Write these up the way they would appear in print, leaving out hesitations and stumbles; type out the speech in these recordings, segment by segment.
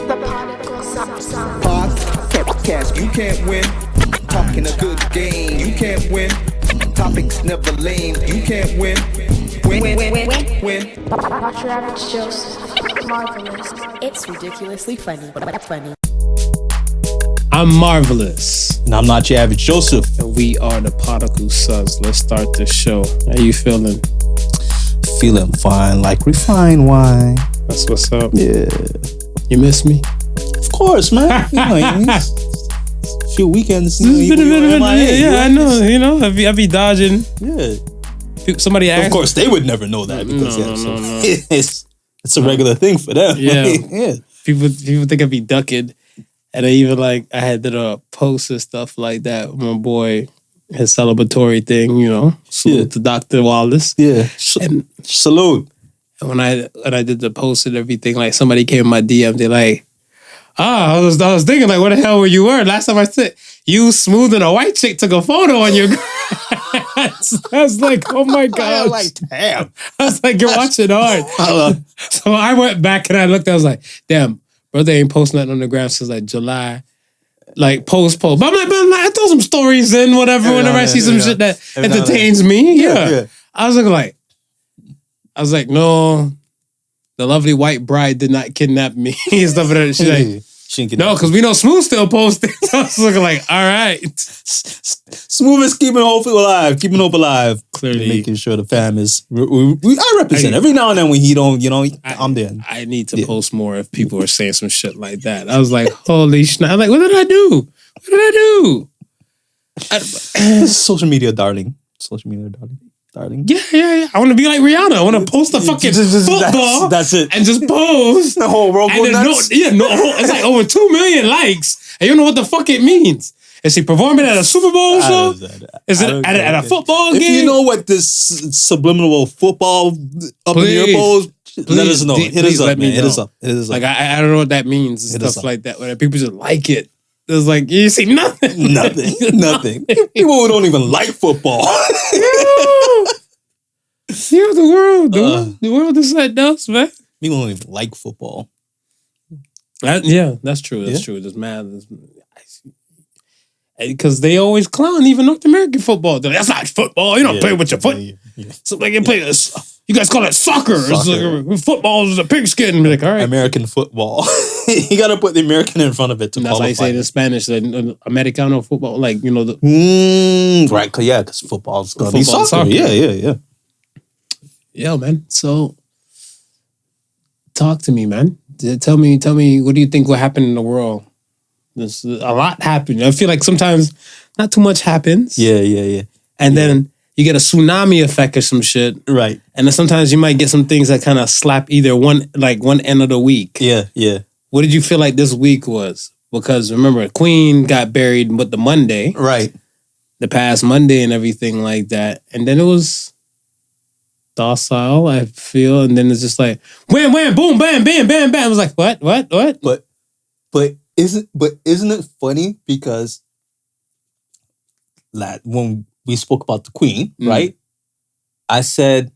Podical sound. Podcast, you can't win. Talking a good game, you can't win. Topics never lame, you can't win. Win. Not your average Joseph. Marvelous. It's ridiculously funny, but funny. I'm Marvelous. And I'm not your average Joseph. And we are the Podical Sons. Let's start this show. How you feeling? Feeling fine, like refined wine. That's what's up. Yeah. You miss me? Of course, man. A few weekends. Yeah, I know. I be dodging. Yeah. Somebody asked. Of course, they would never know that because no. It's a regular thing for them. Yeah. Yeah. People think I be ducking. And I even I had to post and stuff like that. My boy, his celebratory thing, salute to Dr. Wallace. Yeah. Salute. And when I did the post and everything, like somebody came in my DM, they're like, I was thinking like, what the hell were you wearing? Last time I said you smooth and a white chick took a photo on your grass. I was like, oh my God. I was like, damn. I was like, you're watching hard. So I went back and I looked, I was like, damn, brother ain't posting nothing on the ground since like July. Like post. But I'm like, I throw some stories in, whatever, whenever I see some shit that entertains me. Yeah. I was like, no, the lovely white bride did not kidnap me. And stuff like that. She's like, no, because we know Smooth still posting. So I was looking like, all right. Smooth is keeping hope alive. Clearly. Making sure the fam is... I represent. Every now and then when he don't, I'm there. I need to post more if people are saying some shit like that. I was like, holy shit. I'm like, what did I do? Social media darling. Yeah. I want to be like Rihanna. I want to post a fucking football. That's it. And just pose. The whole world going nuts. It's like over 2 million likes. And you don't know what the fuck it means. Is he performing at a Super Bowl show? Is it at a football game? If you know what this subliminal football up in the ear pose, let us know. Hit us up, man. Hit us up. Like, I don't know what that means and stuff like that. When people just like it. It's like, you see nothing. Nothing. People who don't even like football. Yeah, the world is like this, man. People don't even like football. That's true. That's true. It's mad. Because they always clown even North American football. They're like, that's not football. You don't play with your foot. Yeah. So like you play this. You guys call it soccer. It's like, football is a pigskin. Like, all right. American football. You got to put the American in front of it to qualify. That's how you say it in Spanish. Americano football. Like, right. Yeah, because football's going to be soccer. Yeah. Yeah, man. So, talk to me, man. Tell me, what do you think will happen in the world? There's a lot happening. I feel like sometimes not too much happens. Yeah. And then you get a tsunami effect or some shit. Right. And then sometimes you might get some things that kind of slap either one end of the week. Yeah. What did you feel like this week was? Because remember, Queen got buried with the Monday. Right. The past Monday and everything like that. And then it was docile, I feel. And then it's just like, wham, wham, boom, bam, bam, bam, bam. I was like, what? But isn't it funny? Because when we spoke about the Queen, right? I said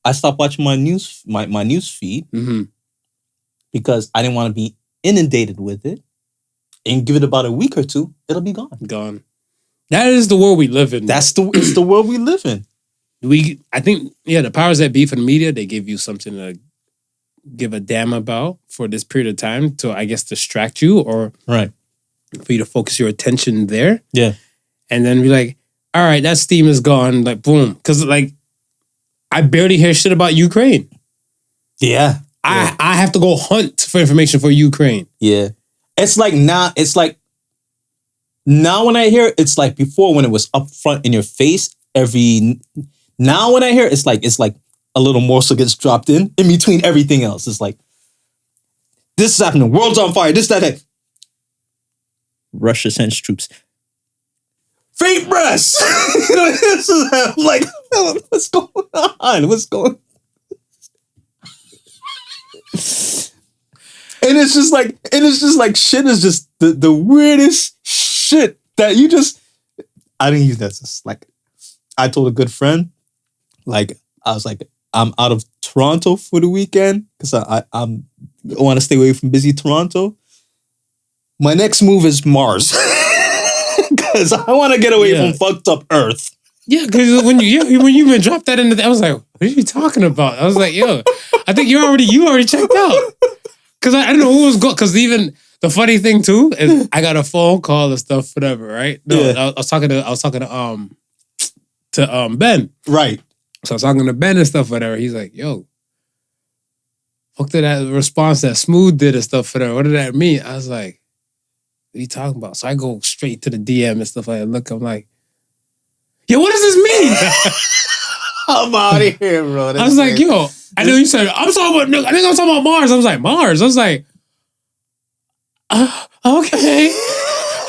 I stopped watching my news feed because I didn't want to be inundated with it. And give it about a week or two, it'll be gone. That is the world we live in. It's the world we live in. I think the powers that be for the media, they give you something to give a damn about for this period of time to, I guess, distract you or for you to focus your attention there. Yeah. And then be like, all right, that steam is gone. Like, boom. Because, I barely hear shit about Ukraine. Yeah. I have to go hunt for information for Ukraine. Yeah. It's like now when I hear it, it's like before when it was up front in your face now when I hear it, it's like a little morsel gets dropped in between everything else. It's like, this is happening. World's on fire. This, that. Russia sends troops. Fake breasts. I'm like, what's going on? And it's just like shit is just the weirdest shit that you just. I didn't use that. Just like, I told a good friend, I was like, I'm out of Toronto for the weekend because I'm want to stay away from busy Toronto, my next move is Mars. Because I want to get away from fucked up Earth. Yeah, because when you even dropped that into I was like, what are you talking about? I was like, yo, I think you already checked out. Because I don't know who was going. Because even the funny thing too is I got a phone call and stuff, whatever, right? No, I was talking to Ben. Right. So I was talking to Ben and stuff, whatever. He's like, yo, fuck to that response that Smooth did and stuff, whatever. What did that mean? I was like, what are you talking about? So I go straight to the DM and stuff like that. Look, I'm like, yo, what does this mean? I'm out of here, bro. I was like, yo, I know you said, I think I'm talking about Mars. I was like, Mars? I was like, okay.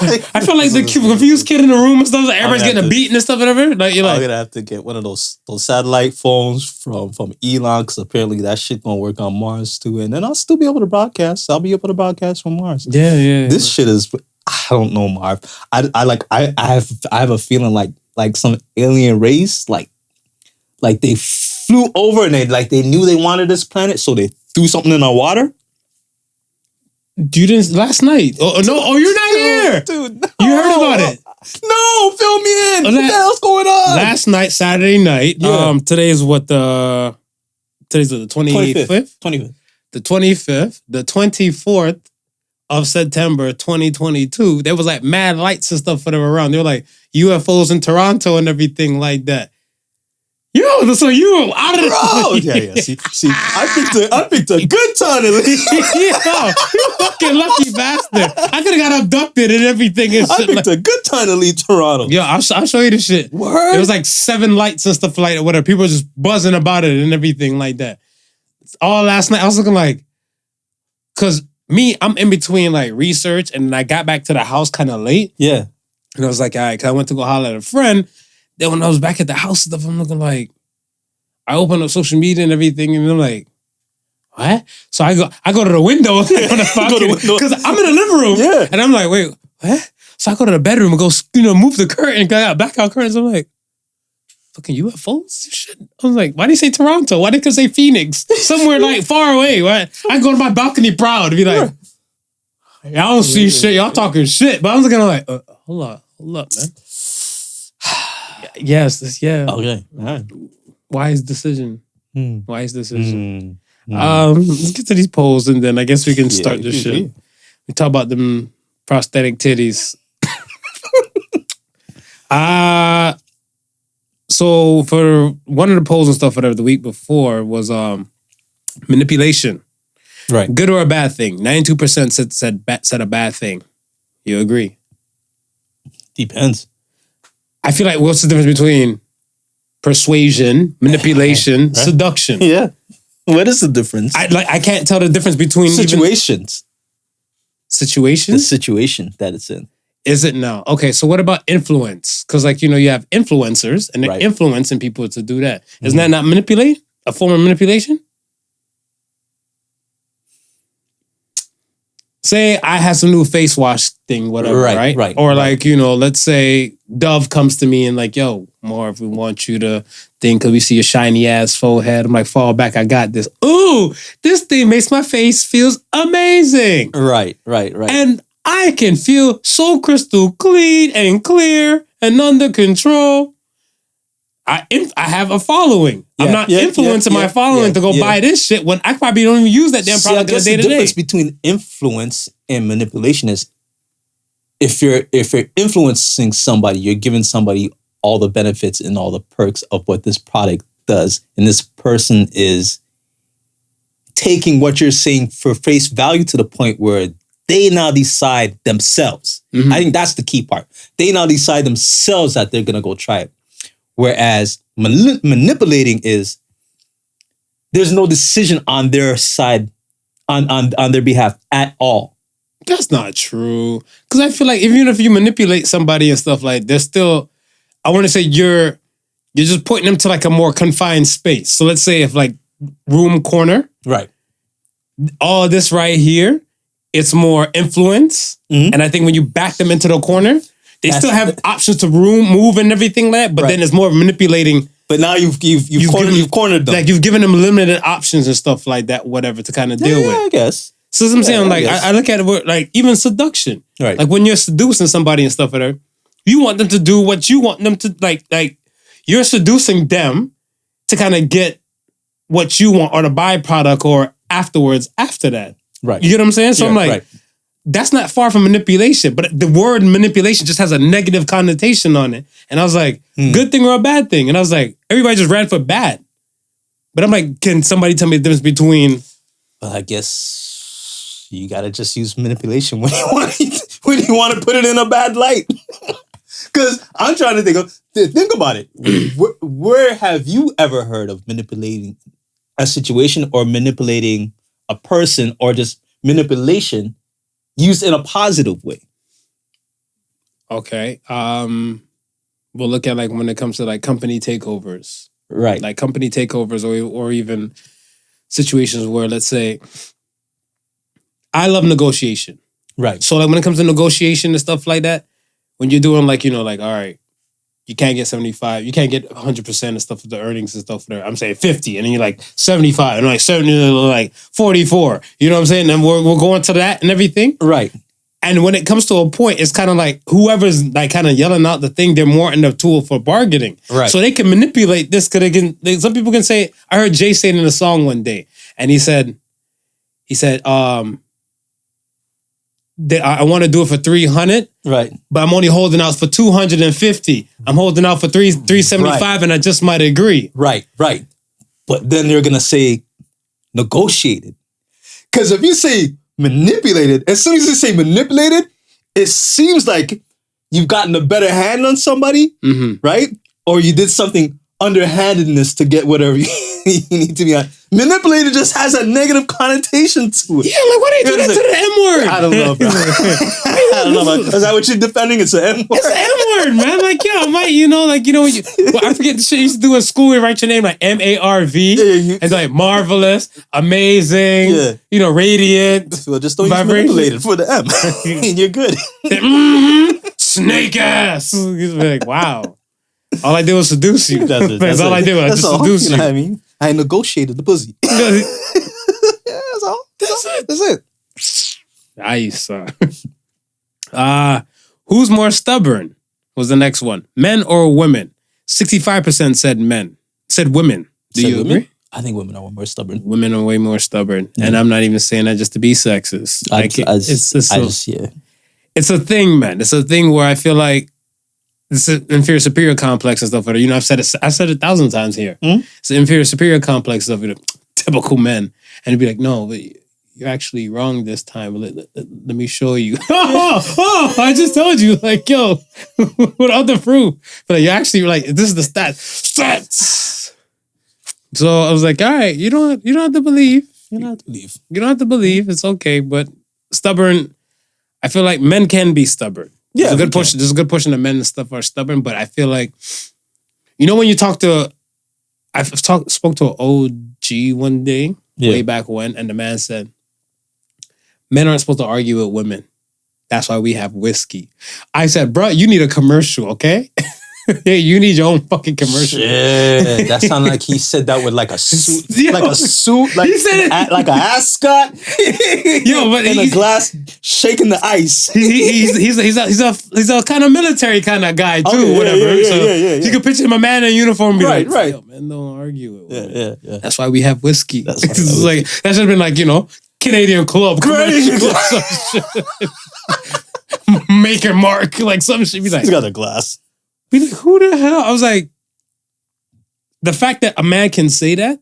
I felt like the confused kid in the room and stuff. Like everybody's getting a beat and stuff, whatever. Like you're like, I'm gonna have to get one of those satellite phones from Elon, because apparently that shit gonna work on Mars too. And then I'll still be able to broadcast. I'll be able to broadcast from Mars. Yeah. This shit is, I don't know, Marv. I have a feeling like some alien race, like they flew over and they knew they wanted this planet, so they threw something in our water. You didn't last night. Oh no! Oh, you're not here, dude. No. You heard about it? No, fill me in. What the hell's going on? Last night, Saturday night. Yeah. Today's the 25th. 25th. The 25th. The 24th of September, 2022. There was like mad lights and stuff for them around. They were like UFOs in Toronto and everything like that. Yo, so you were out of the... Bro! Yeah. See, I picked a good time to leave. Yeah, you fucking lucky bastard. I could have got abducted and everything. And I picked a good time to leave Toronto. Yeah, I'll show you the shit. Word? It was like 7 lights and stuff like that. Whatever. People were just buzzing about it and everything like that. All last night, I was looking like... Because I'm in between like research and I got back to the house kind of late. Yeah. And I was like, all right, because I went to go holler at a friend. Then when I was back at the house and stuff, I'm looking like, I open up social media and everything, and I'm like, what? So I go to the window because I'm in the living room. Yeah. And I'm like, wait, what? So I go to the bedroom and go, move the curtain, got blackout curtains. I'm like, fucking UFOs? Shit. I was like, why did he say Toronto? Why did he say Phoenix? Somewhere like far away. Why? I go to my balcony proud to be like, y'all don't see shit. Y'all talking shit. But I was looking like, hold up, man. Yes, yeah. Okay. All right. Wise decision. Wise decision. Let's get to these polls and then I guess we can start this shit. We talk about them prosthetic titties. So for one of the polls and stuff, whatever, the week before was manipulation. Right. Good or a bad thing? 92% said a bad thing. You agree? Depends. I feel like what's the difference between persuasion, manipulation, seduction? Yeah. What is the difference? I can't tell the difference between situations. Situations? The situation that it's in. Is it now? Okay, so what about influence? Because you have influencers and they're influencing people to do that. Isn't that not manipulate? A form of manipulation? Say I have some new face wash thing, whatever, right? Or let's say Dove comes to me and like, yo, Marv, we want you to think because we see your shiny ass forehead. I'm like, fall back, I got this. Ooh, this thing makes my face feels amazing. Right. And I can feel so crystal clean and clear and under control. I have a following. Yeah, I'm not influencing my following to go buy this shit when I probably don't even use that damn product on a day to day. The difference between influence and manipulation is if you're influencing somebody, you're giving somebody all the benefits and all the perks of what this product does, and this person is taking what you're saying for face value to the point where they now decide themselves. I think that's the key part. They now decide themselves that they're gonna go try it. Whereas manipulating is there's no decision on their side, on their behalf at all. That's not true. Because I feel like even if you manipulate somebody and stuff like, there's still, I want to say you're just putting them to like a more confined space. So let's say if like room corner, right? All this right here, it's more influence. And I think when you back them into the corner, they still have options to move and everything like that, but then it's more manipulating But now you've cornered them. Like you've given them limited options and stuff like that, whatever, to kind of deal with. I guess. So that's what I'm saying. Like I look at it like even seduction. Right. Like when you're seducing somebody and stuff like that, you want them to do what you want them to like you're seducing them to kind of get what you want or the byproduct or afterwards after that. Right. You get what I'm saying? So I'm like, that's not far from manipulation, but the word manipulation just has a negative connotation on it. And I was like, good thing or a bad thing? And I was like, everybody just ran for bad. But I'm like, can somebody tell me the difference between... Well, I guess you got to just use manipulation when you want to put it in a bad light. Because I'm trying to think about it. Where have you ever heard of manipulating a situation or manipulating a person or just manipulation used in a positive way? Okay. We'll look at like when it comes to like company takeovers. Right. Like company takeovers or even situations where, let's say, I love negotiation. Right. So like when it comes to negotiation and stuff like that, when you're doing like, like, all right, you can't get 75, you can't get 100% of stuff of the earnings and stuff there. I'm saying 50, and then you're like 75, and like 70, like 44. You know what I'm saying? And we're going to that and everything. Right. And when it comes to a point, it's kind of like whoever's like kind of yelling out the thing, they're more in the tool for bargaining. Right. So they can manipulate this because some people can say, I heard Jay say it in a song one day, and he said, I want to do it for 300, right? But I'm only holding out for 250. I'm holding out for 375, right. And I just might agree. Right. But then they're gonna say negotiated, because if you say manipulated, as soon as you say manipulated, it seems like you've gotten a better hand on somebody, right? Or you did something underhandedness to get whatever you need to be on. Manipulated just has a negative connotation to it. Yeah, like why do you do that to the M-word? I don't know, bro. I don't know, bro. Is that what you're defending? It's an M-word? It's an M-word, man. Like, yo, I forget the shit you used to do in school. You write your name like M-A-R-V. And like marvelous, amazing, radiant. Well, just don't use manipulated for the M. And you're good. Snake ass. He's like, wow. All I did was seduce you. That's all I did was seduce you. Know what I mean? I negotiated the pussy. That's all. That's it. Nice. Who's more stubborn? Was the next one. Men or women? 65% said men. Said women. Do you agree? I think women are more stubborn. Women are way more stubborn. Yeah. And I'm not even saying that just to be sexist. It's a thing, man. It's a thing where I feel like it's an inferior superior complex and stuff. I've said it 1,000 times here. It's an inferior superior complex stuff. Typical men. And it'd be like, no, but you're actually wrong this time. Let me show you. I just told you. Like, yo, without the proof. But like, you're actually like, this is the stats. So I was like, all right, you don't have to believe. You don't have to believe. It's okay. But stubborn, I feel like men can be stubborn. Yeah, there's a good portion of men and stuff are stubborn, but I feel like, when you talk to, spoke to an OG one day, way back when, and the man said, men aren't supposed to argue with women. That's why we have whiskey. I said, bro, you need a commercial, okay? Yeah, you need your own fucking commercial. Yeah, that sounded like he said that with like a suit, like he said it like a ascot. But in a glass, shaking the ice. He's a kind of military kind of guy too, whatever. You can picture him a man in uniform, and be like, yo, man, don't argue with women. Yeah. That's why we have whiskey. Like that should have been like Canadian Club. Make or mark, like some shit. Be like, he's got a glass. Be like, who the hell? I was like, the fact that a man can say that,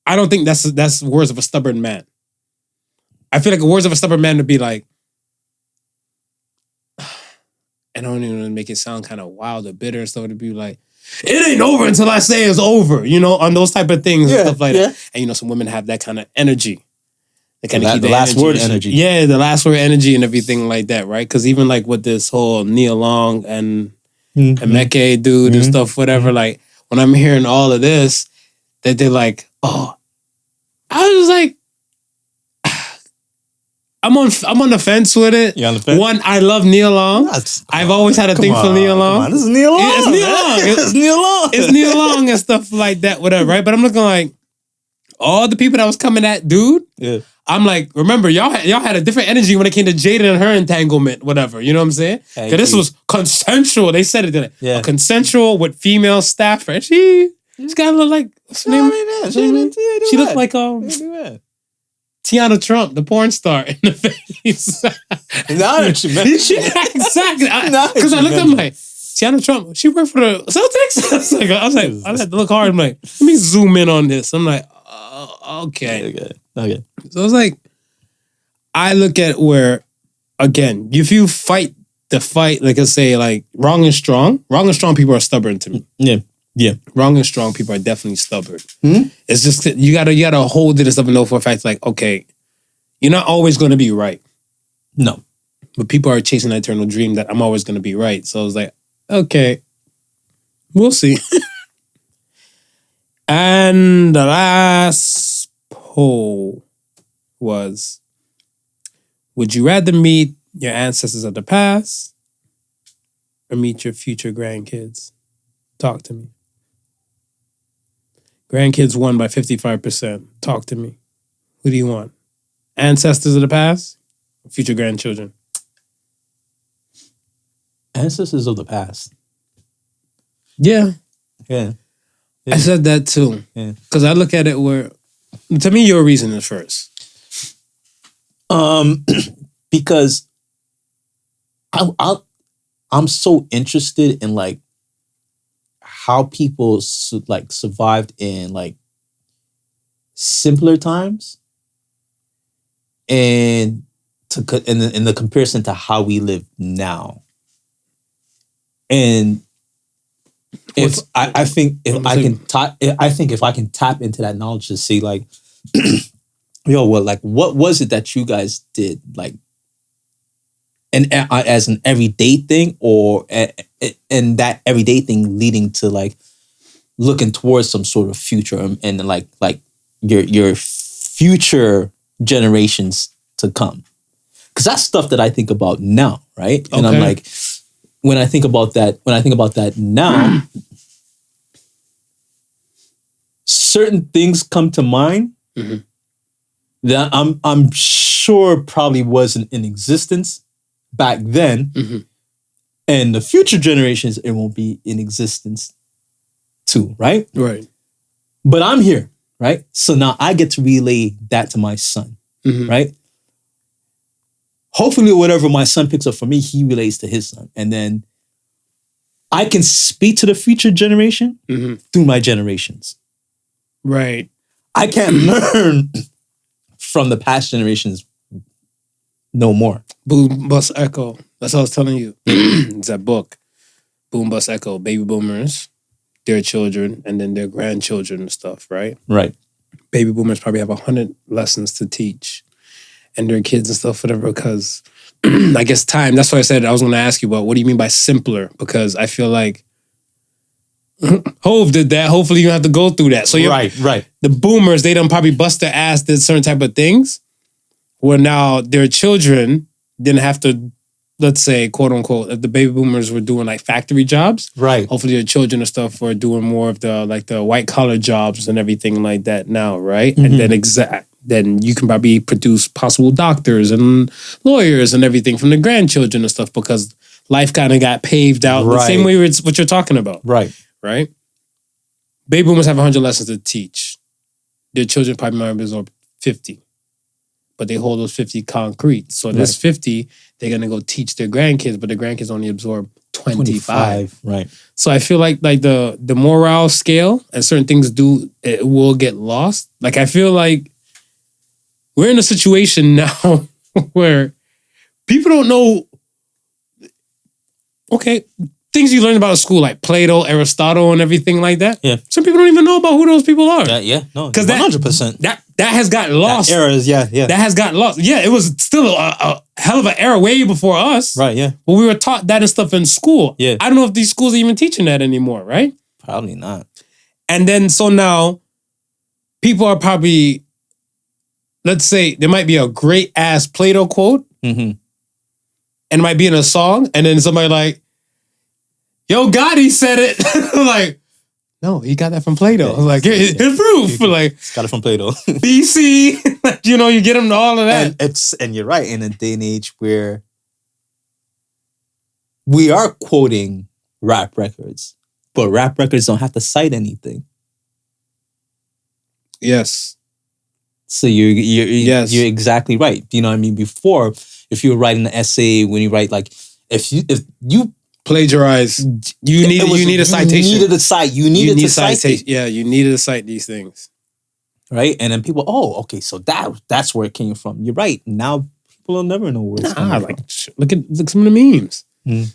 I don't think that's words of a stubborn man. I feel like the words of a stubborn man would be like, I don't even make it sound kind of wild or bitter and stuff. It'd be like, it ain't over until I say it's over, on those type of things and stuff like that. And some women have that kind of energy. They kind of keep the last word energy. Yeah, the last word energy and everything like that, right? Because even like with this whole Nia Long and Meke dude and stuff, whatever, like when I'm hearing all of this, that they're like, oh, I was I'm on the fence with it. You're on the fence? One, I love Neil Long. I've always had a thing for Neil Long. This is Neil Long. It's Neil Long. It's Neil Long. It's Neil Long and stuff like that, whatever, right? But I'm looking like all the people that was coming at dude. Yeah. I'm like, remember, y'all had a different energy when it came to Jada and her entanglement, whatever. You know what I'm saying? Because this was consensual. They said it, didn't it? Yeah. Consensual with female staff, right? She's got to look like, what's her name? She looked like Tiana Trump, the porn star, in the face. Now that you mentioned it. Exactly. Because I looked at him like, Tiana Trump, she worked for the Celtics? I had to look hard. I'm like, let me zoom in on this. I'm like, okay. So it's like, I look at where, again, if you fight the fight, like I say, like wrong and strong people are stubborn to me. Yeah. Wrong and strong people are definitely stubborn. It's just that you gotta hold it and stuff and know for a fact, like, okay, you're not always gonna be right. No. But people are chasing that eternal dream that I'm always gonna be right. So I was like, okay, we'll see. And the last poll was, would you rather meet your ancestors of the past or meet your future grandkids? Talk to me. Grandkids won by 55%. Talk to me. Who do you want? Ancestors of the past or future grandchildren? Ancestors of the past. Yeah. Yeah. I said that too. Yeah. Because I look at it where, to me, your reason is first. Because I'm so interested in like how people survived in like simpler times, and in the comparison to how we live now. And if I think if I can tap into that knowledge to see like, what was it that you guys did like, and as an everyday thing, or and that everyday thing leading to like looking towards some sort of future and like your future generations to come, because that's stuff that I think about now, right? And I'm like, when I think about that now, certain things come to mind that I'm sure probably wasn't in existence back then, and the future generations, it won't be in existence too, right? Right. But I'm here, right? So now I get to relay that to my son, right? Hopefully whatever my son picks up from me, he relays to his son. And then I can speak to the future generation through my generations. Right. I can't learn from the past generations no more. Boom, Bust, Echo. That's what I was telling you. It's that book. Boom, Bust, Echo. Baby boomers, their children, and then their grandchildren and stuff, right? Right. Baby boomers probably have 100 lessons to teach. And their kids and stuff, whatever, because I guess time, that's why I said I was going to ask you about what do you mean by simpler? Because I feel like Hove did that. Hopefully you don't have to go through that. So right. The boomers, they done probably bust their ass, did certain type of things, where now their children didn't have to, let's say, quote unquote, if the baby boomers were doing like factory jobs. Right. Hopefully their children and stuff were doing more of the white collar jobs and everything like that now, right? And then you can probably produce possible doctors and lawyers and everything from the grandchildren and stuff, because life kind of got paved out the same way it's what you're talking about. Right. Baby boomers have 100 lessons to teach. Their children probably might absorb 50. But they hold those 50 concrete. So this 50, they're going to go teach their grandkids, but the grandkids only absorb 25. Right. So I feel like the morale scale and certain things it will get lost. Like I feel like we're in a situation now where people don't know, things you learn about at school, like Plato, Aristotle, and everything like that. Yeah. Some people don't even know about who those people are. No, 100%. That has got lost. That era is, That has got lost. Yeah, it was still a hell of an era way before us. Right, yeah. But we were taught that and stuff in school. Yeah. I don't know if these schools are even teaching that anymore, right? Probably not. And then, so now, people are probably, let's say there might be a great ass Plato quote, and it might be in a song, and then somebody like, "Yo, Gotti said it." Like, no, he got that from Plato. Yeah, Like, here's proof. Like, Got it from Plato. BC, like, you know, you get them to all of that. And you're right, in a day and age where we are quoting rap records, but rap records don't have to cite anything. Yes. So you're exactly right. You know what I mean? Before, if you were writing an essay, when you write like if you plagiarize, you need a citation. You needed a cite. You needed to cite it. Yeah, you needed to cite these things. Right? And then people, okay, so that's where it came from. You're right. Now people will never know where it's coming from. Look at some of the memes.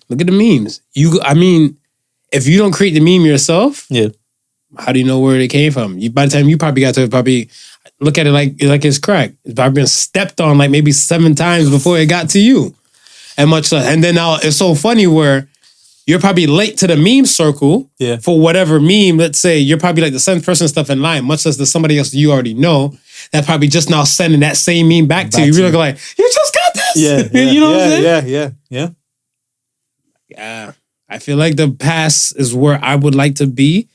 Look at the memes. If you don't create the meme yourself, how do you know where it came from? By the time you probably got to look at it like it's crack. It's probably been stepped on like maybe 7 times before it got to you. And then now it's so funny where you're probably late to the meme circle for whatever meme. Let's say you're probably like the 7th person stuff in line, much less there's somebody else you already know that probably just now sending that same meme back to you. You're like, you just got this. You know what I'm saying? Yeah. I feel like the past is where I would like to be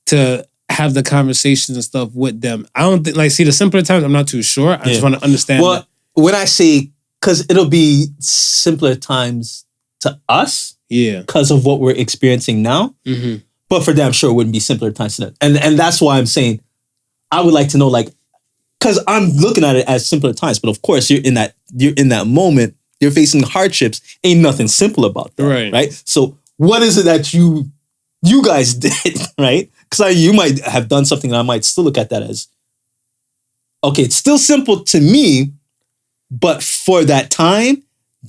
to have the conversations and stuff with them. I don't think, the simpler times, I'm not too sure. I just want to understand. Well, when I say, because it'll be simpler times to us, because of what we're experiencing now, but for damn sure it wouldn't be simpler times to them. And that's why I'm saying, I would like to know, because I'm looking at it as simpler times, but of course you're in that moment, you're facing hardships, ain't nothing simple about that, right? So what is it that you guys did, right? Because you might have done something and I might still look at that as, okay, it's still simple to me, but for that time,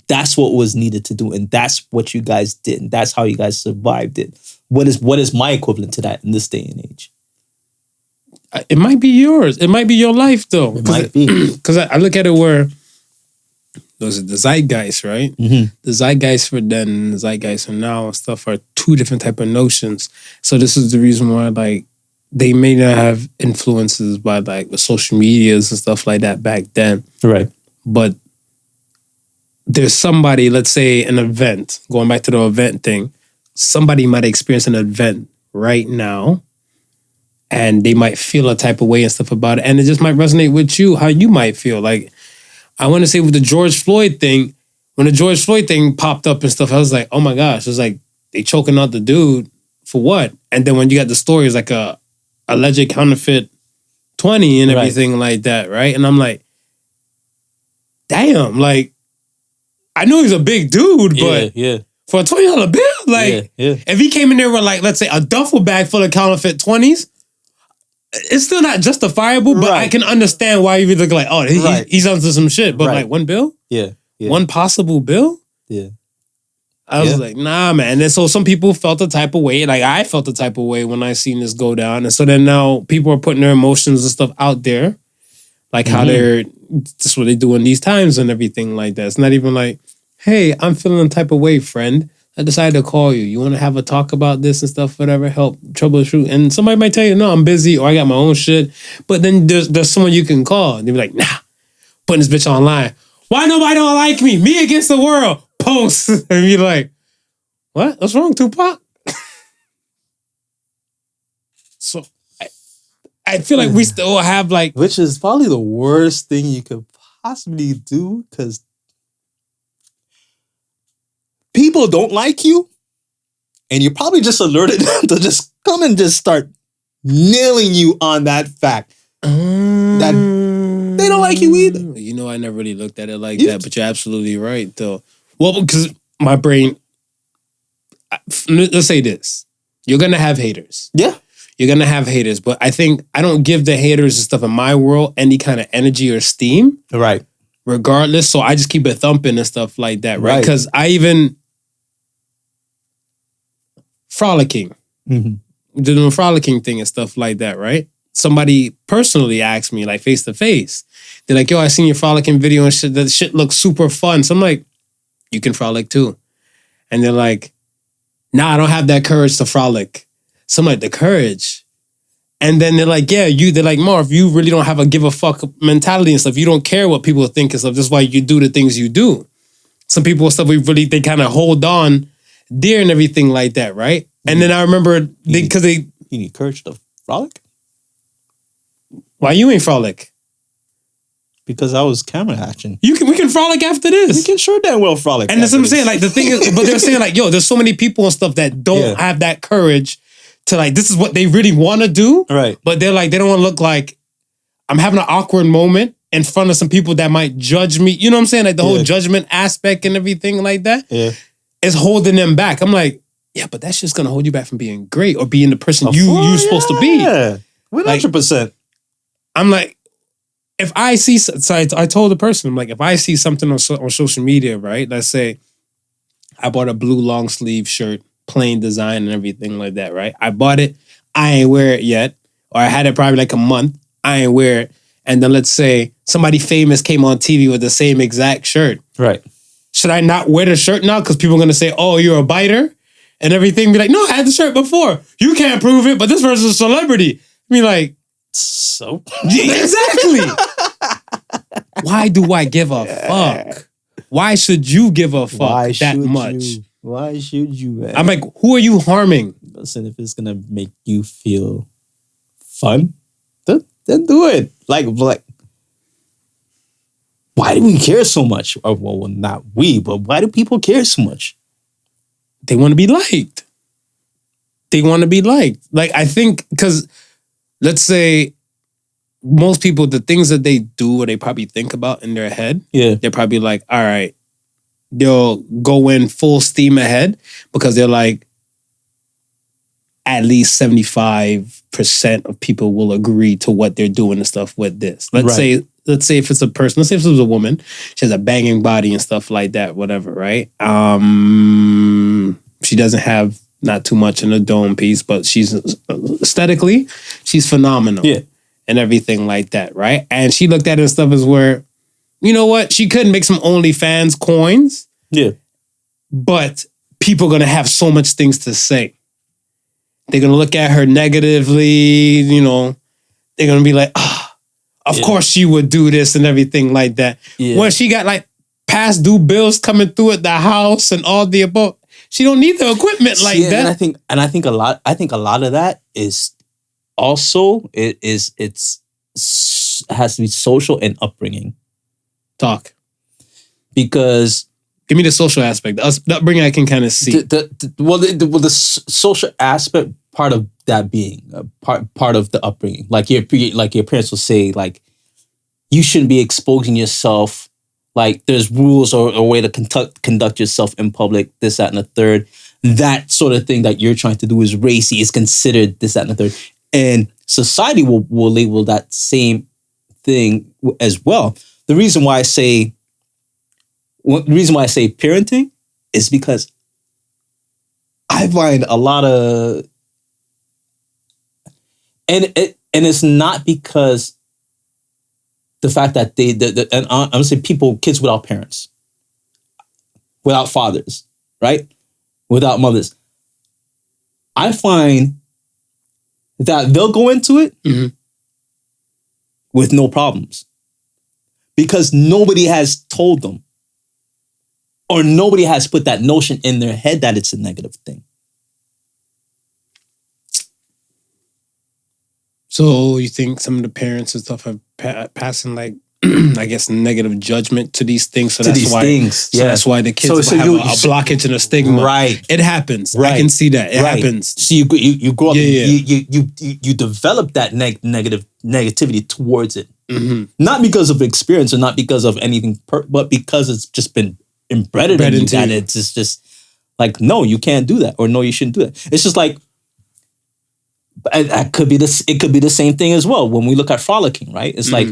that's what was needed to do. And that's what you guys did. And that's how you guys survived it. What is my equivalent to that in this day and age? It might be yours. It might be your life, though. It might be. Because I look at it where those are the zeitgeist, right? The zeitgeist for then and the zeitgeist for now and stuff are 2 different type of notions. So this is the reason why, they may not have influences by, the social medias and stuff like that back then. Right. But there's somebody, let's say an event, going back to the event thing, somebody might experience an event right now and they might feel a type of way and stuff about it. And it just might resonate with you, how you might feel. I want to say with the George Floyd thing, when the George Floyd thing popped up and stuff, I was like, oh my gosh, it was like they choking out the dude for what? And then when you got the story, it's like a alleged counterfeit 20 and everything like that, right? And I'm like, damn, I know he's a big dude, but for a $20 bill, if he came in there with let's say a duffel bag full of counterfeit 20s, it's still not justifiable, but I can understand why you would look he's onto some shit. But one bill? One possible bill? I was like, nah, man. And so some people felt the type of way, I felt the type of way when I seen this go down. And so then now people are putting their emotions and stuff out there, how they're, just what they do in these times and everything like that. It's not even hey, I'm feeling the type of way, friend. I decided to call you. You want to have a talk about this and stuff, whatever, help troubleshoot. And somebody might tell you, no, I'm busy or I got my own shit. But then there's someone you can call. And they'll be like, nah, putting this bitch online. Why nobody don't like me? Me against the world. Post. And be like, what? What's wrong, Tupac? So I feel like we still have Which is probably the worst thing you could possibly do, because people don't like you, and you're probably just alerted to just come and just start nailing you on that fact that they don't like you either. You know, I never really looked at it like that, but you're absolutely right, though. Well, because my brain, let's say this. You're going to have haters. Yeah. You're going to have haters, but I think I don't give the haters and stuff in my world any kind of energy or steam. Right. Regardless, so I just keep it thumping and stuff like that, right? Because I even frolicking, doing frolicking thing and stuff like that, right? Somebody personally asked me, face to face, they're like, yo, I seen your frolicking video and shit. That shit looks super fun. So I'm like, you can frolic too. And they're like, nah, I don't have that courage to frolic. So I'm like, the courage. And then they're like, they're like, Marv, you really don't have a give a fuck mentality and stuff. You don't care what people think and stuff. That's why you do the things you do. Some people and stuff, they kind of hold on dear and everything like that, right? And then I remember, because they... You need courage to frolic? Why you ain't frolic? Because I was camera action. We can frolic after this. We can sure damn well frolic. And that's what I'm saying. Like, the thing is, but they're saying like, yo, there's so many people and stuff that don't have that courage to like, this is what they really want to do. Right. But they're like, they don't want to look like I'm having an awkward moment in front of some people that might judge me. You know what I'm saying? Like the whole judgment aspect and everything like that is holding them back. I'm like, yeah, but that's just going to hold you back from being great or being the person you're supposed to be. Yeah, 100%. I'm like, if I see, so I told the person, I'm like, if I see something on social media, right? Let's say I bought a blue long sleeve shirt, plain design and everything like that, right? I bought it. I ain't wear it yet. Or I had it probably like a month. I ain't wear it. And then let's say somebody famous came on TV with the same exact shirt. Right. Should I not wear the shirt now? Because people are going to say, oh, you're a biter? And everything. Be like, no, I had the shirt before. You can't prove it, but this person's a celebrity. I mean, like... So? Exactly. Why do I give a fuck? Why should you give a fuck that much? Why should you, man? I'm like, who are you harming? Listen, if it's going to make you feel fun, then do it. Like, why do we care so much? Or, well, not we, but why do people care so much? They want to be liked. They want to be liked. Like, I think, because let's say most people, the things that they do or they probably think about in their head, they're probably like, all right, they'll go in full steam ahead because they're like, at least 75% of people will agree to what they're doing and stuff with this. Let's say if it's a person, let's say if it was a woman, she has a banging body and stuff like that, whatever, right? She doesn't have not too much in a dome piece, but she's aesthetically, she's phenomenal. Yeah. And everything like that, right? And she looked at it and stuff as where, you know what? She could make some OnlyFans coins. Yeah. But people are going to have so much things to say. They're going to look at her negatively, you know. They're going to be like, of course she would do this and everything like that. Yeah. Where she got like past due bills coming through at the house and all the above. She don't need the equipment like that. And I think a lot of that is also it has to be social and upbringing. Talk. Because give me the social aspect. The upbringing I can kind of see. The social aspect part of that being part of the upbringing. Like your parents will say, like, you shouldn't be exposing yourself. Like there's rules or a way to conduct yourself in public. This, that, and the third. That sort of thing that you're trying to do is racy. Is considered this, that, and the third. And society will label that same thing as well. The reason why I say parenting is because I find a lot of, and it's not because the fact that and I'm gonna say kids without parents, without fathers, right? Without mothers. I find that they'll go into it with no problems because nobody has told them. Or nobody has put that notion in their head that it's a negative thing. So you think some of the parents and stuff have passing like, I guess, negative judgment to these things. So that's why the kids have a blockage and a stigma. Right. It happens. Right. I can see that. It happens. So you grow up, you develop that negativity towards it. Mm-hmm. Not because of experience or not because of anything, but because it's just been embedded in you that it's just like, no, you can't do that, or no, you shouldn't do that. It's just like, it could be the same thing as well when we look at frolicking, right? It's like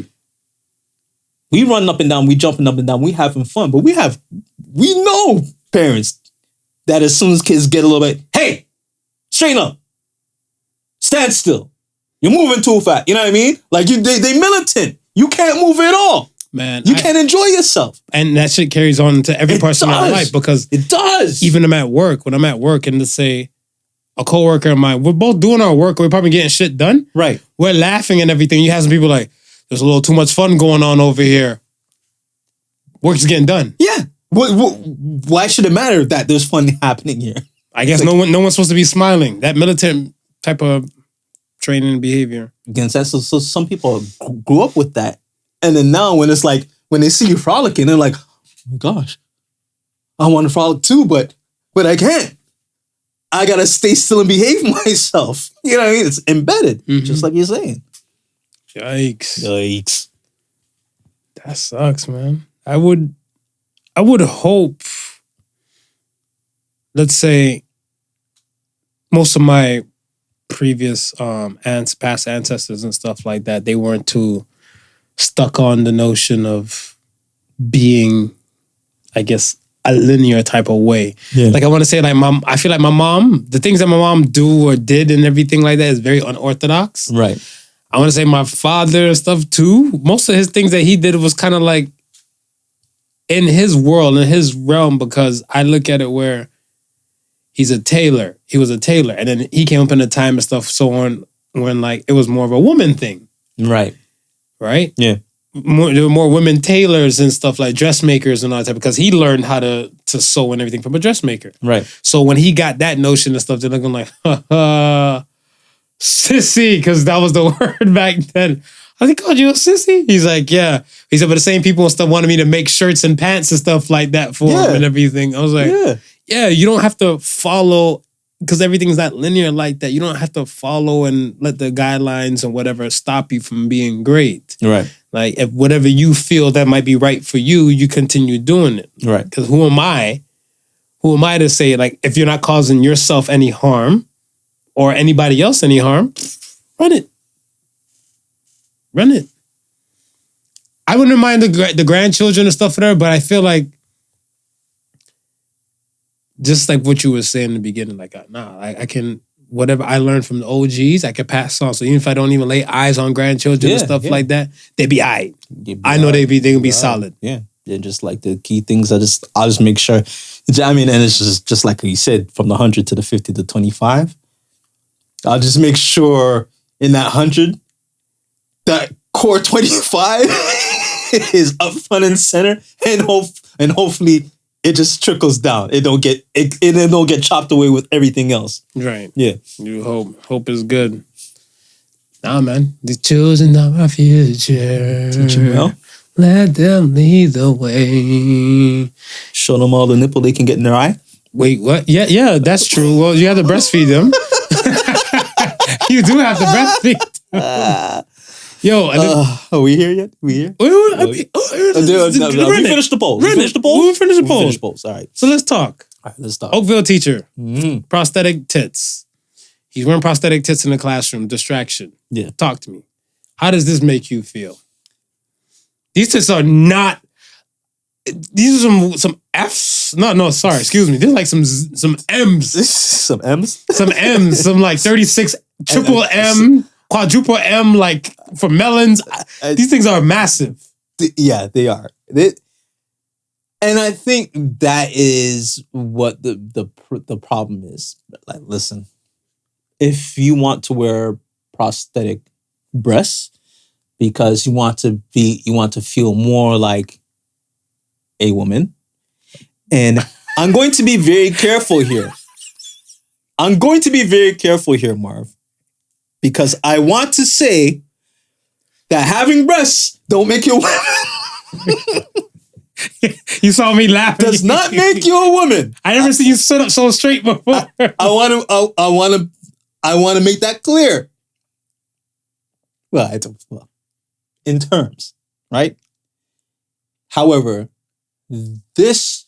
we run up and down, we jumping up and down, we having fun, but we know parents that as soon as kids get a little bit, hey, straighten up, stand still, you're moving too fast. You know what I mean? Like they militant. You can't move at all. Man, you can't enjoy yourself. And that shit carries on to every person in my life because it does. Even when I'm at work and let's say a coworker of mine. We're both doing our work. We're probably getting shit done. Right. We're laughing and everything. You have some people like, there's a little too much fun going on over here. Work's getting done. Yeah. Why should it matter that there's fun happening here? I guess no one's supposed to be smiling. That militant type of training and behavior. Against that, so some people grew up with that, and then now when it's like when they see you frolicking, they're like, "Oh my gosh, I want to frolic too, but I can't. I gotta stay still and behave myself." You know what I mean? It's embedded, just like you're saying. Yikes! That sucks, man. I would hope. Let's say most of my previous past ancestors and stuff like that, they weren't too stuck on the notion of being, I guess, a linear type of way. Yeah. Like I want to say, like I feel like my mom, the things that my mom do or did and everything like that is very unorthodox. Right. I want to say my father and stuff too. Most of his things that he did was kind of like in his world, in his realm, because I look at it where he's a tailor. He was a tailor. And then he came up in a time and stuff so on when like it was more of a woman thing. Right. Right? Yeah. There were more women tailors and stuff like dressmakers and all that type because he learned how to sew and everything from a dressmaker. Right. So when he got that notion and stuff, they're looking like, sissy, because that was the word back then. I think called you a sissy. He's like, yeah. He said, but the same people and stuff wanted me to make shirts and pants and stuff like that for him and everything. I was like, yeah, you don't have to follow, because everything's not linear like that. You don't have to follow and let the guidelines and whatever stop you from being great. Right. Like, if whatever you feel that might be right for you, you continue doing it. Right. Because who am I? Who am I to say, like, if you're not causing yourself any harm or anybody else any harm, run it. Run it. I wouldn't mind the grandchildren and stuff for there, but I feel like just like what you were saying in the beginning, like, I can, whatever I learned from the OGs, I can pass on. So even if I don't even lay eyes on grandchildren and stuff like that, they be all right. I know they can be solid. Yeah. Yeah, just like the key things, I'll just make sure. I mean, and it's just like you said, from the 100 to the 50 to 25. I'll just make sure in that 100, that core 25 is up front and center, and hopefully it just trickles down. It don't get chopped away with everything else. Right. Yeah. You hope. Hope is good. Nah, man. The children of our future. Teach them well. Let them lead the way. Show them all the nipple they can get in their eye. Wait, what? Yeah, that's true. Well, you have to breastfeed them. You do have to breastfeed. Yo, are we here yet? We here? We finished the poll. We finished the polls. All right. So let's talk. All right, let's talk. Oakville teacher, prosthetic tits. He's wearing prosthetic tits in the classroom. Distraction. Yeah. Talk to me. How does this make you feel? These tits are not. These are some Fs. No, sorry. Excuse me. They're like some Ms. Some M's? Some M's. Some like 36 triple M, quadruple M, like for melons. These things are massive. Yeah, they are. And I think that is what the problem is. Like, listen, if you want to wear prosthetic breasts because you want to feel more like a woman, and I'm going to be very careful here. Marv, because I want to say that having breasts don't make you a woman. You saw me laughing. Does not make you a woman. I never seen you sit up so straight before. I want to make that clear. Well, in terms, right? However, this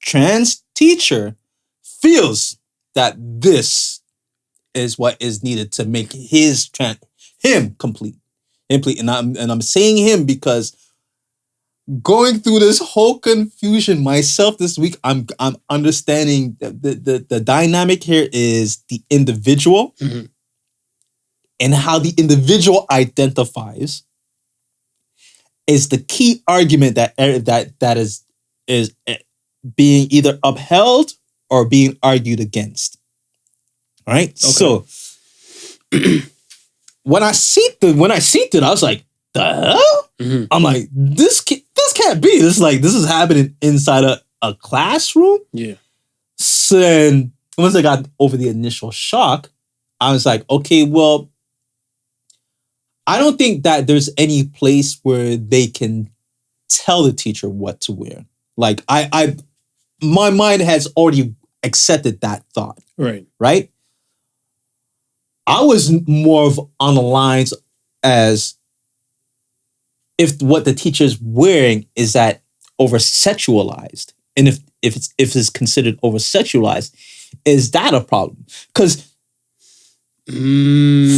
trans teacher feels that this is what is needed to make him complete. And I'm saying him because going through this whole confusion myself this week, I'm understanding the dynamic here is the individual and how the individual identifies is the key argument that is being either upheld or being argued against. All right. So when I seen it, I was like, the hell? Mhm. I'm like, this can't be. This is happening inside a classroom. Yeah. So then once I got over the initial shock, I was like, okay, well, I don't think that there's any place where they can tell the teacher what to wear. Like my mind has already accepted that thought, Right. right? I was more of on the lines as if what the teacher's wearing is that over sexualized, and if it's considered over sexualized, is that a problem? Because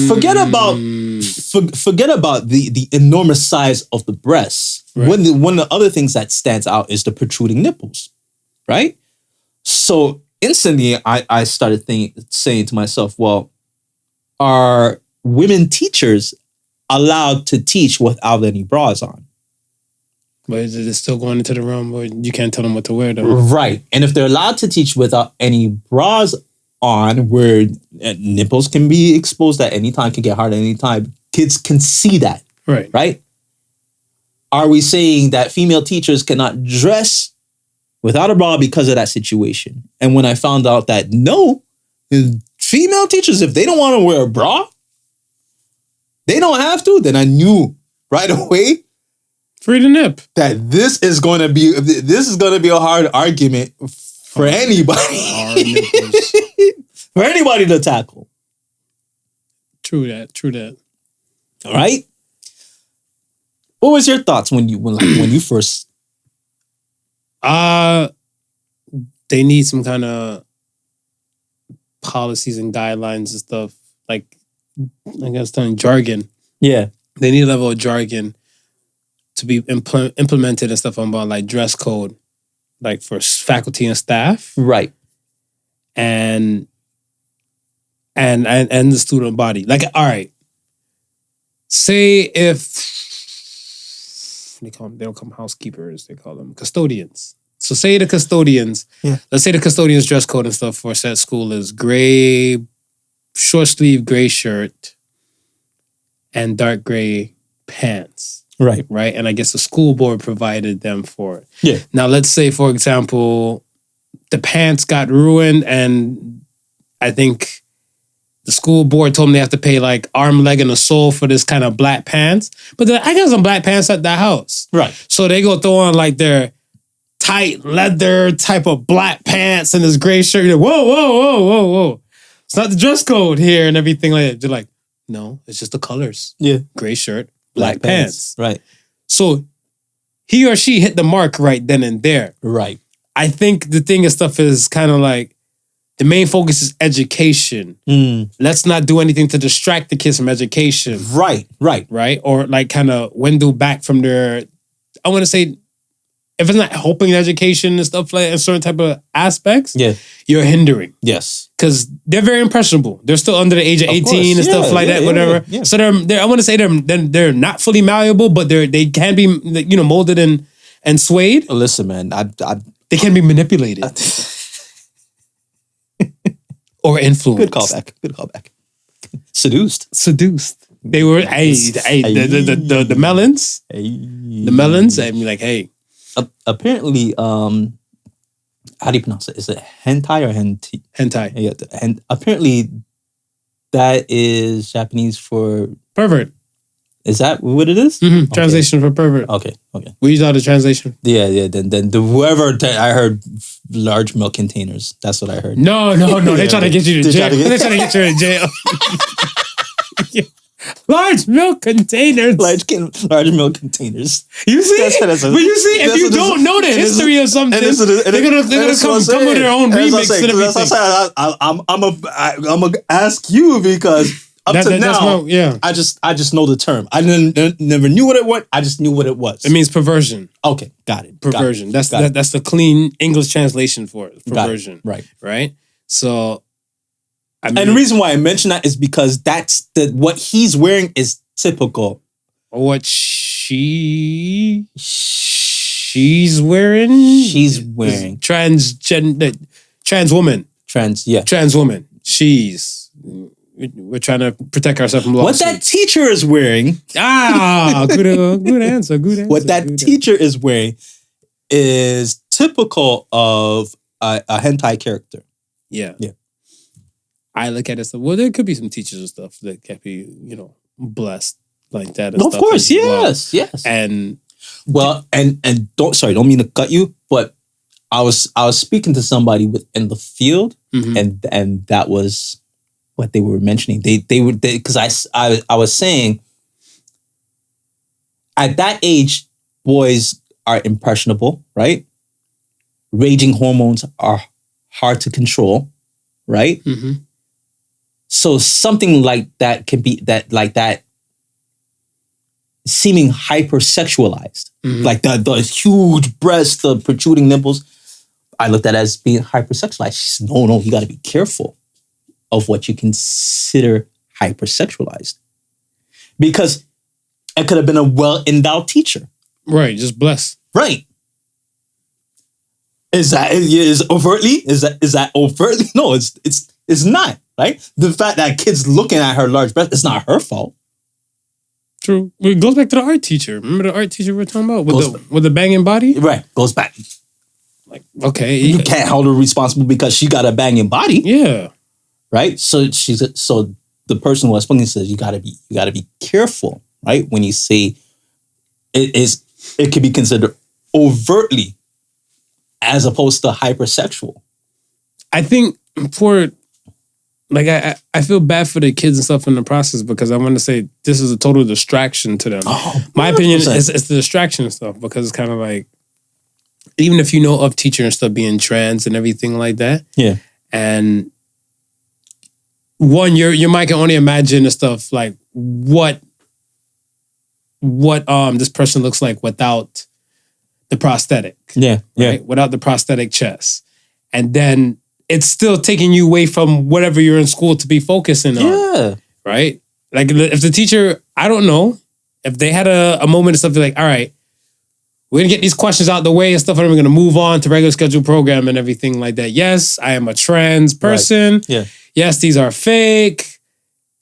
forget about the enormous size of the breasts. Right. One of the other things that stands out is the protruding nipples, right? So instantly, I started saying to myself, well, are women teachers allowed to teach without any bras on? But is it still going into the realm where you can't tell them what to wear, though? Right. And if they're allowed to teach without any bras on, where nipples can be exposed at any time, can get hard at any time, kids can see that, Right. right? Are we saying that female teachers cannot dress without a bra because of that situation? And when I found out that no, female teachers, if they don't want to wear a bra, they don't have to, then I knew right away Free the nip. that this is going to be a hard argument for anybody. Hard nipples. For anybody to tackle. True that. All right. What was your thoughts when you first? They need some kind of policies and guidelines and stuff. Like, I guess jargon. Yeah. They need a level of jargon to be implemented and stuff about like dress code, like for faculty and staff, Right. and the student body. Like, all right, say if they don't call them housekeepers, they call them custodians. So say the custodians, let's say the custodians dress code and stuff for said school is gray, short sleeve gray shirt and dark gray pants. Right. Right. And I guess the school board provided them for it. Yeah. Now let's say, for example, the pants got ruined and I think the school board told them they have to pay like arm, leg, and a sole for this kind of black pants. But then I got some black pants at the house. Right. So they go throw on like their tight leather type of black pants and this gray shirt. You're like, whoa. It's not the dress code here and everything like that. They're like, no, it's just the colors. Yeah. Gray shirt, black pants. Right. So he or she hit the mark right then and there. Right. I think the thing and stuff is kind of like the main focus is education. Let's not do anything to distract the kids from education. Right. Right? Or like kind of window back from their, I want to say, if it's not helping education and stuff like that in certain type of aspects, you're hindering. Yes. Because they're very impressionable. They're still under the age of 18 and stuff like that, whatever. Yeah. So they're I want to say they're not fully malleable, but they can be, molded and swayed. Listen, man, They can be manipulated. Or influenced. Good callback. Seduced. They were, the melons. The melons, I'd be like, hey. Apparently, how do you pronounce it? Is it hentai or henti? Hentai. Yeah, apparently, that is Japanese for pervert. Is that what it is? Mm-hmm. Translation for pervert. Okay. We use all the translation. Yeah. Then I heard large milk containers. That's what I heard. No. They're trying to get you to jail. They're trying to get you in jail. Large milk containers. Large milk containers. You see? But you see, if you don't know the history of something, they're gonna come with their own remix and everything. I'm gonna ask you because up to now, I just know the term. I never knew what it was. I just knew what it was. It means perversion. Okay, got it. Perversion. That's the clean English translation for it. Perversion. Right. So. I mean, and the reason why I mention that is because that's what he's wearing is typical. What she's wearing? She's wearing trans woman. Trans woman. She's. We're trying to protect ourselves from lawsuits. What that teacher is wearing. Good answer. What that teacher is wearing is typical of a hentai character. Yeah. Yeah. I look at it. So, well, there could be some teachers and stuff that can be, blessed like that. And No, of stuff course, as well. yes. And don't mean to cut you, but I was speaking to somebody within the field, and that was what they were mentioning. They were because I was saying at that age, boys are impressionable, right? Raging hormones are hard to control, right? Mm-hmm. So something like that can be that seeming hypersexualized, like the huge breasts, the protruding nipples. I looked at it as being hypersexualized. She said, no, you got to be careful of what you consider hypersexualized, because it could have been a well-endowed teacher, right, just blessed, right? Is that overtly? No, it's not, right? The fact that kids looking at her large breast, it's not her fault. True. It goes back to the art teacher. Remember the art teacher we were talking about with the banging body? Right, goes back. Like, okay, you can't hold her responsible because she got a banging body. Yeah. Right. So the person who was speaking says you gotta be careful, right? When you say it can be considered overtly as opposed to hypersexual. I think I feel bad for the kids and stuff in the process, because I want to say this is a total distraction to them. My opinion is it's the distraction and stuff, because it's kind of like, even if you know of teacher and stuff being trans and everything like that. Yeah. And one, your mind can only imagine the stuff like what this person looks like without the prosthetic. Yeah. Right? Without the prosthetic chest. And then it's still taking you away from whatever you're in school to be focusing on. Yeah. Right? Like if the teacher, I don't know, if they had a moment of something like, all right, we're going to get these questions out the way and stuff, and we're going to move on to regular scheduled program and everything like that. Yes, I am a trans person. Right. Yeah. Yes, these are fake.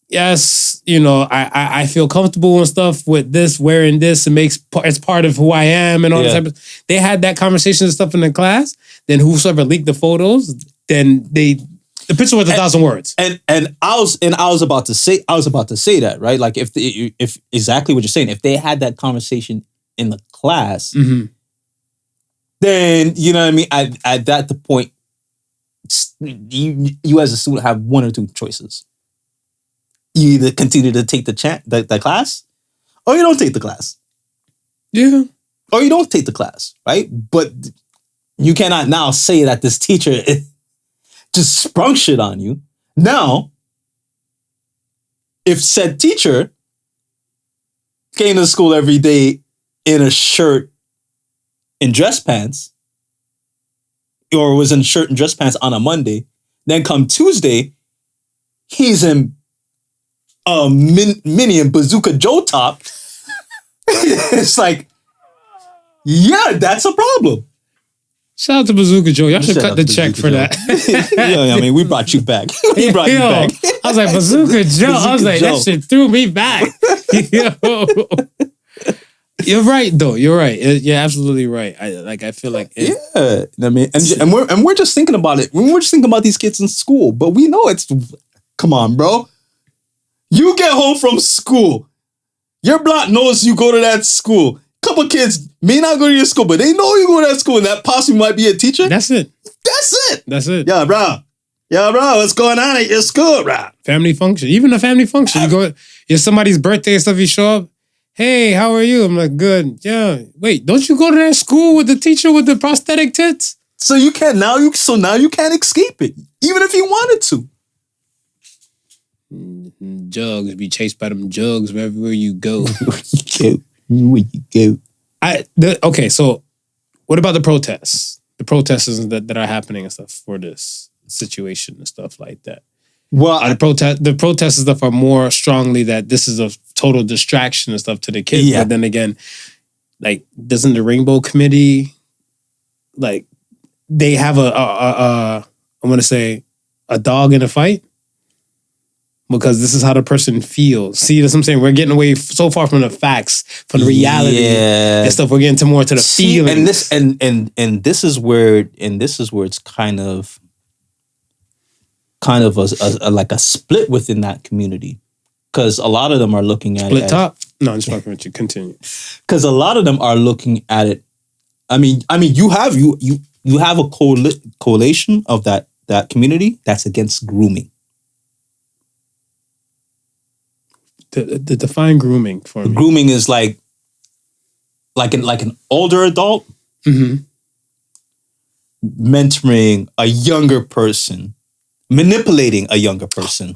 Yes, I feel comfortable and stuff with this, wearing this, and it's part of who I am and all this type of. They had that conversation and stuff in the class. Then whosoever leaked the photos, then the picture was 1,000 words. And I was about to say that, right? Like if exactly what you're saying, if they had that conversation in the class, then you know what I mean. At that point, you as a student have one or two choices. You either continue to take the class, or you don't take the class. Yeah. Or you don't take the class, right? But you cannot now say that this teacher just sprung shit on you. Now, if said teacher came to school every day in a shirt and dress pants, or was in shirt and dress pants on a Monday, then come Tuesday, he's in a mini and Bazooka Joe top. It's like, yeah, that's a problem. Shout out to Bazooka Joe. Y'all should cut the check for that. Yeah, I mean, we brought you back. We brought you back. I was like, Bazooka Joe. I was like, that shit threw me back. Yo. You're right, though. You're right. You're absolutely right. I feel like I mean, and we're just thinking about it. We're just thinking about these kids in school, but we know it's. Come on, bro. You get home from school. Your block knows you go to that school. Couple kids may not go to your school, but they know you go to that school, and that possibly might be a teacher. That's it. That's it. Yeah, bro. What's going on at your school, bro? Family function. Even a family function. You go, it's somebody's birthday and stuff, you show up. Hey, how are you? I'm like, good. Yeah. Wait, don't you go to that school with the teacher with the prosthetic tits? So you can't now you can't escape it, even if you wanted to. Jugs be chased by them jugs wherever you go. Where you go. Okay, so what about the protests? The protests that are happening and stuff for this situation and stuff like that. Well, the protests and stuff are more strongly that this is a total distraction and stuff to the kids. Yeah. But then again, like, doesn't the Rainbow Committee, like, they have I want to say, a dog in a fight? because this is how the person feels. See, that's what I'm saying. We're getting away so far from the facts, from the reality and stuff. We're getting to more to the feelings. And this is where it's kind of a like a split within that community, because a lot of them are looking at split top. No, I'm just fucking with you. Continue. Because a lot of them are looking at it. I mean, you have a coalition of that community that's against grooming. The define grooming for me. Grooming is like an older adult mentoring a younger person, manipulating a younger person.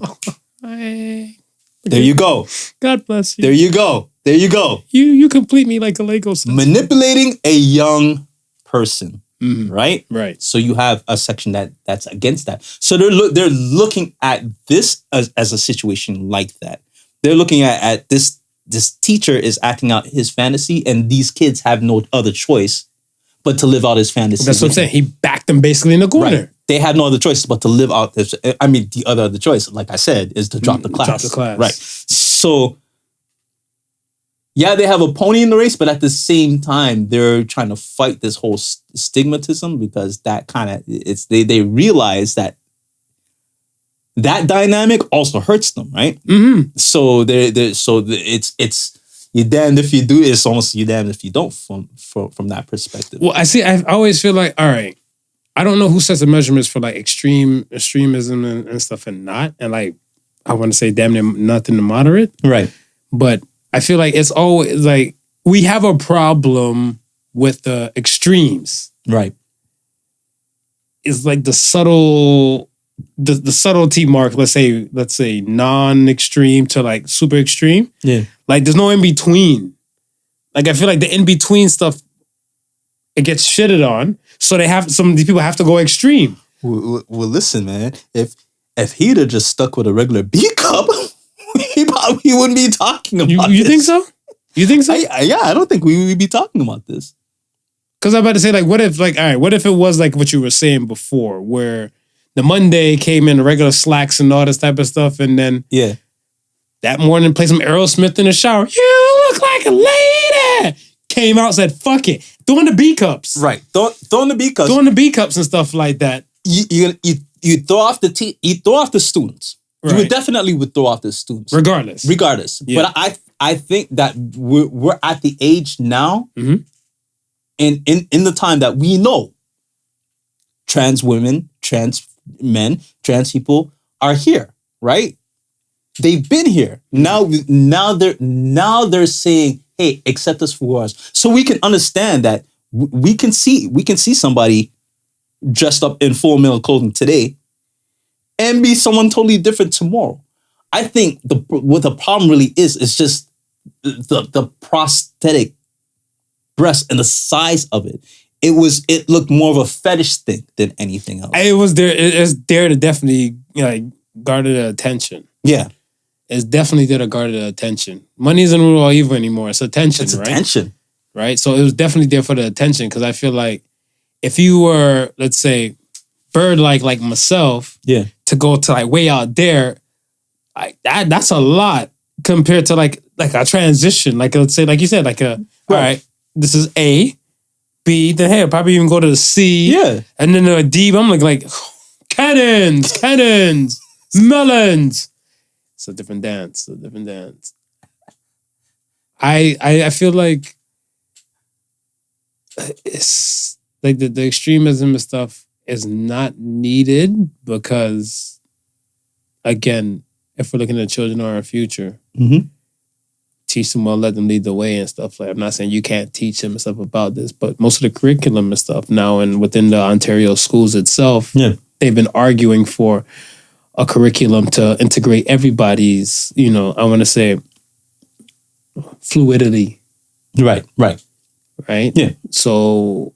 There you go. God bless you. There you go. You complete me like a Lego set. Manipulating a young person, right? Right. So you have a section that's against that. So they're looking at this as a situation like that. They're looking at this teacher is acting out his fantasy, and these kids have no other choice but to live out his fantasy. That's what I'm saying. He backed them basically in the corner. Right. They had no other choice but to live out this. I mean, the other choice, like I said, is to drop the class. Drop the class. Right. So, yeah, they have a pony in the race, but at the same time, they're trying to fight this whole stigmatism, because that kind of they realize that dynamic also hurts them, right? Mm-hmm. So it's you're damned if you do. It's almost you're damned if you don't from that perspective. Well, I always feel like, all right, I don't know who sets the measurements for like extremism and stuff and not, and like I want to say damn near nothing to moderate, right? But I feel like it's always like we have a problem with the extremes, right? It's like the subtlety mark, let's say non-extreme to like super extreme. Yeah. Like there's no in between. Like I feel like the in between stuff, it gets shitted on. So some of these people have to go extreme. Well, listen, man. If he'd have just stuck with a regular B cup, he probably wouldn't be talking about this. You think so? You think so? I don't think we would be talking about this. Because I'm about to say, like, what if it was like what you were saying before, where the Monday came in regular slacks and all this type of stuff, and then that morning play some Aerosmith in the shower. You look like a lady. Came out, said fuck it, throwing the B cups. Right, throwing the B cups, throwing the B cups and stuff like that. You throw off the students. Right. You would throw off the students regardless. Yeah. But I think that we're at the age now, and in the time that we know, trans women, trans men, trans people are here, right? They've been here. Now they're saying, hey, accept us for us. So we can understand that we can see somebody dressed up in full male clothing today and be someone totally different tomorrow. I think what the problem really is just the prosthetic breast and the size of it. It looked more of a fetish thing than anything else. It was there. It's there to definitely garner the attention. Yeah, it's definitely there to garner the attention. Money isn't rule all evil anymore. It's attention. It's right? attention, right? So it was definitely there for the attention, because I feel like if you were, let's say, bird-like like myself, to go to like way out there, that's a lot compared to like a transition. Like let's say, like you said, like all right, this is A. B, then hey, I'll probably even go to the C. Yeah. And then a D, I'm like cannons, melons. It's a different dance. I feel like it's like the extremism and stuff is not needed, because again, if we're looking at children or our future, teach them well, let them lead the way and stuff. Like, I'm not saying you can't teach them and stuff about this, but most of the curriculum and stuff now, and within the Ontario schools itself, they've been arguing for a curriculum to integrate everybody's, I want to say, fluidity. Right. Yeah. So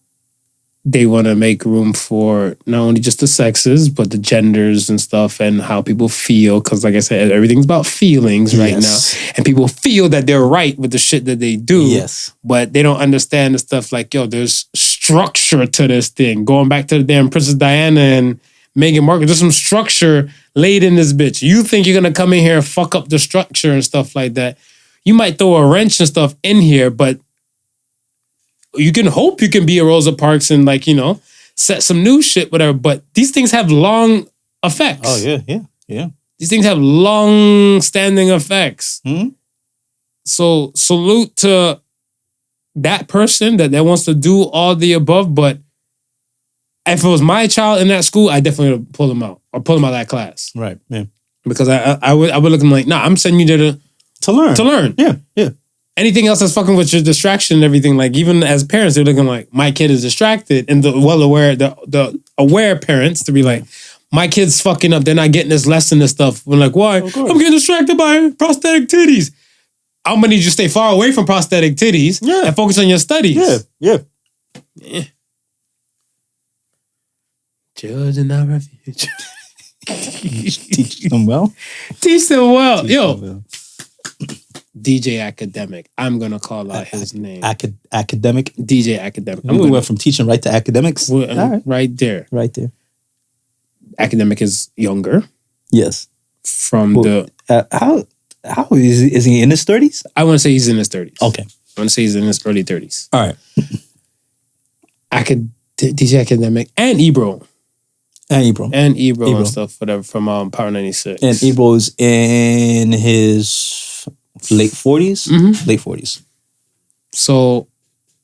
they want to make room for not only just the sexes, but the genders and stuff, and how people feel. Because like I said, everything's about feelings right now. And people feel that they're right with the shit that they do. Yes. But they don't understand the stuff like, there's structure to this thing. Going back to the damn Princess Diana and Meghan Markle, there's some structure. laid in this bitch. You think you're gonna come in here and fuck up the structure and stuff like that. You might throw a wrench and stuff in here, but you can hope you can be a Rosa Parks and like, you know, set some new shit, whatever. But these things have long effects. Oh, yeah. These things have long-standing effects. Hmm? So salute to that person that wants to do all the above. But if it was my child in that school, I definitely would pull them out or pull them out of that class. Right. Yeah. Because I would look at them like, nah, I'm sending you there To learn. to learn. Yeah. Anything else that's fucking with your distraction and everything, like even as parents, they're looking like my kid is distracted, and the aware parents to be like, my kid's fucking up. They're not getting this lesson and stuff. We're like, why? I'm getting distracted by prosthetic titties. I'm gonna need you to stay far away from prosthetic titties and focus on your studies. Yeah. Judge and not refuge. Teach them well. Teach them well. Teach Yo, them well. DJ Academic. I'm gonna call out his name. Academic. DJ Academic. We went from teaching right to academics. Right there. Right there. Academic is younger Yes. from Well, how is he in his 30s? I want to say he's in his 30s. Okay. I want to say he's in his early 30s. All right. DJ Academic and Ebro. And Ebro. And stuff, whatever, from Power 96. And Ebro's in his late 40s? Mhm. Late 40s. So,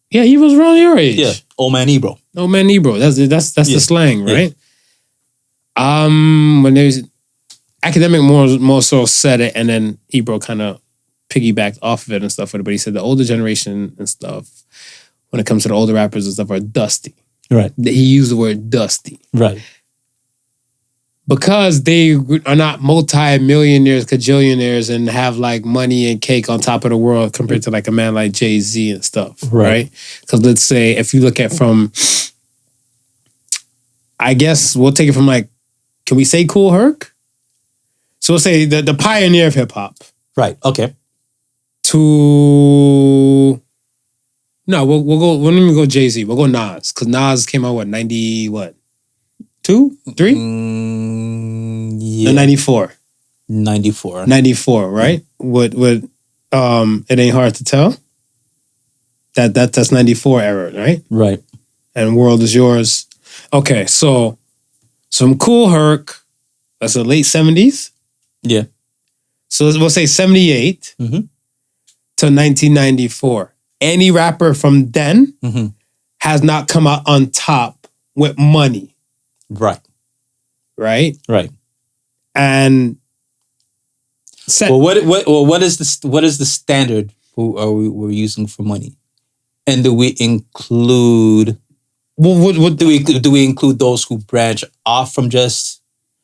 yeah, he was around your age. Yeah. Old man Ebro. Oh man, Ebro. That's the slang, right? When there's Academic more so said it, and then Ebro kind of piggybacked off of it and stuff. But he said the older generation and stuff, when it comes to the older rappers and stuff, are dusty. Right. He used the word dusty. Right. Because they are not multi-millionaires, cajillionaires, and have like money and cake on top of the world compared to like a man like Jay-Z and stuff, right? Because let's say if you look at from, I guess we'll take it from like, can we say Kool Herc? So we'll say the pioneer of hip hop. Right. Okay. To we'll don't even go Jay-Z. We'll go Nas, because Nas came out 90 what? 2? 3? Yeah. No, 94. 94. 94, right? What it ain't hard to tell. That's 94 era, right? Right. And World Is Yours. Okay, so some Kool Herc, that's the late 70s. Yeah. So we'll say 78 Mhm. to 1994. Any rapper from then Mhm. has not come out on top with money, Right. right? Right. And Well, what is the standard we're using for money? And do we include what do we include those who branch off from just?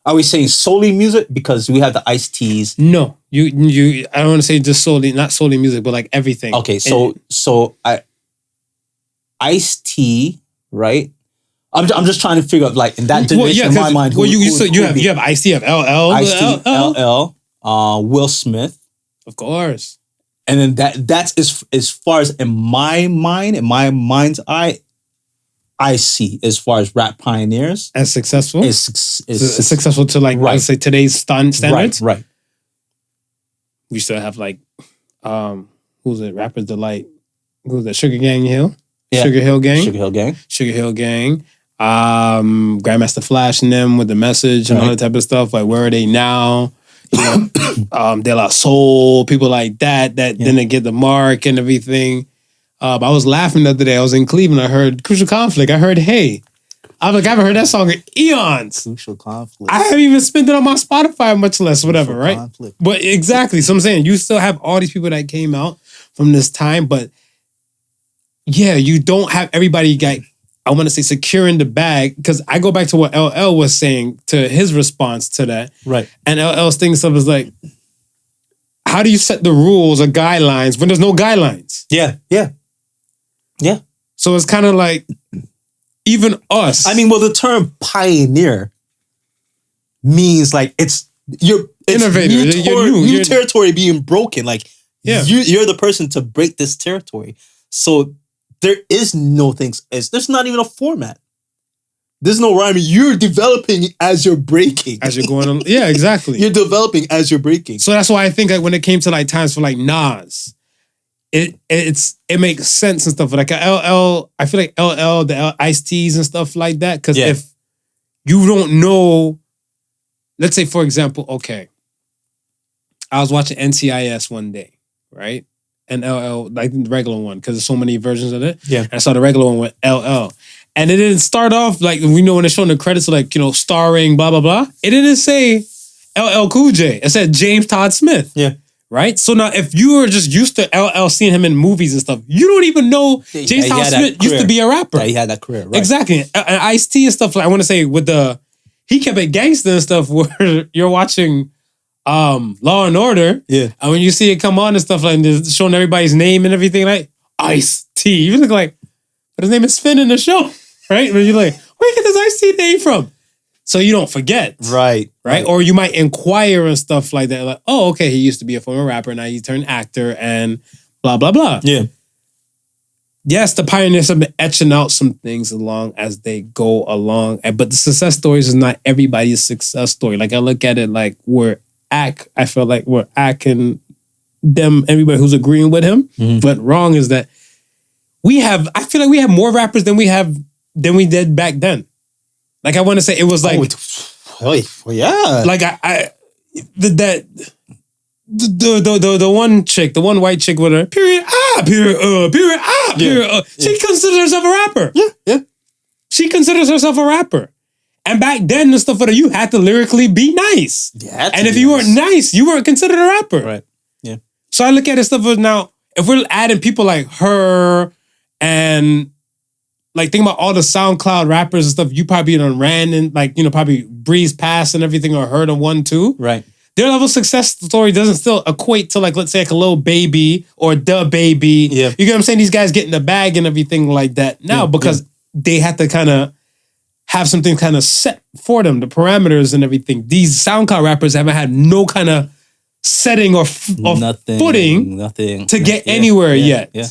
Are we saying solely music? Because we have the Ice-T's. No, you. I don't want to say just solely, not solely music, but like everything. Okay, so Ice-T, right? I'm just trying to figure out like in that generation in my mind. You have Ice-T, you have LL, Ice-T, LL, Will Smith, of course, and then that's as far as in my mind's eye, I see as far as rap pioneers as successful. is successful to like, I say today's standards. Right. We still have like, who's it? Rapper's Delight. Who's that? Sugar Gang Hill. Yeah. Sugar Hill Gang. Sugar Hill Gang. Grandmaster Flash and them with the message and all that type of stuff. Like, where are they now? You know, De La Soul, people like that didn't get the mark and everything. I was laughing the other day. I was in Cleveland. I heard Crucial Conflict. I heard Hey. I was like, I haven't heard that song in eons. Crucial Conflict. I haven't even spent it on my Spotify, much less whatever, right? Conflict. But exactly. So I'm saying you still have all these people that came out from this time, but yeah, you don't have everybody I want to say secure in the bag, because I go back to what LL was saying to his response to that. Right. And LL's thing stuff is like, how do you set the rules or guidelines when there's no guidelines? Yeah. So it's kind of like, even us. I mean, well, the term pioneer means like it's innovator. New territory being broken. Like Yeah. you're the person to break this territory. So there is no things. There's not even a format. There's no rhyming. You're developing as you're breaking. As you're going on. Yeah, exactly. You're developing as you're breaking. So that's why I think like when it came to like times for like Nas, it makes sense and stuff. Like a LL, I feel like LL, the Ice-T's and stuff like that. Because if you don't know, let's say for example, okay, I was watching NCIS one day, right? And LL, like the regular one, because there's so many versions of it. Yeah. And I saw the regular one with LL. And it didn't start off like, we know when they're showing the credits, like, you know, starring, blah, blah, blah. It didn't say LL Cool J. It said James Todd Smith. Yeah. Right? So now, if you were just used to LL seeing him in movies and stuff, you don't even know James Todd Smith used to be a rapper. Yeah, he had that career, right. Exactly. And Ice-T and stuff, like I want to say, with he kept it gangster and stuff where you're watching Law and Order. Yeah. And when you see it come on and stuff, like showing everybody's name and everything, like Ice-T. You look like, but his name is Finn in the show. Right? When you're like, where you get this Ice-T name from? So you don't forget. Right. Or you might inquire and stuff like that. Like, oh, okay, he used to be a former rapper. Now he turned actor and blah, blah, blah. Yeah. Yes, the pioneers have been etching out some things along as they go along. But the success stories is not everybody's success story. Like I look at it like I feel like we're and them, everybody who's agreeing with him. Mm-hmm. But wrong is that I feel like we have more rappers than we did back then. Like I want to say it was like, yeah. Like the one chick, the one white chick with her period. She considers herself a rapper. Yeah. She considers herself a rapper. And back then, the stuff for you had to lyrically be nice. Yeah. And if you weren't nice, you weren't considered a rapper. Right. Yeah. So I look at this stuff as now, if we're adding people like her and like think about all the SoundCloud rappers and stuff, you probably done ran and like, you know, probably breezed past and everything or heard of one too. Right. Their level of success story doesn't still equate to like, let's say like a Lil Baby or Da Baby. Yeah. You get what I'm saying? These guys get in the bag and everything like that now because they had to kind of have something kind of set for them, the parameters and everything. These SoundCloud rappers haven't had no kind of setting or footing to get anywhere yet. Yeah.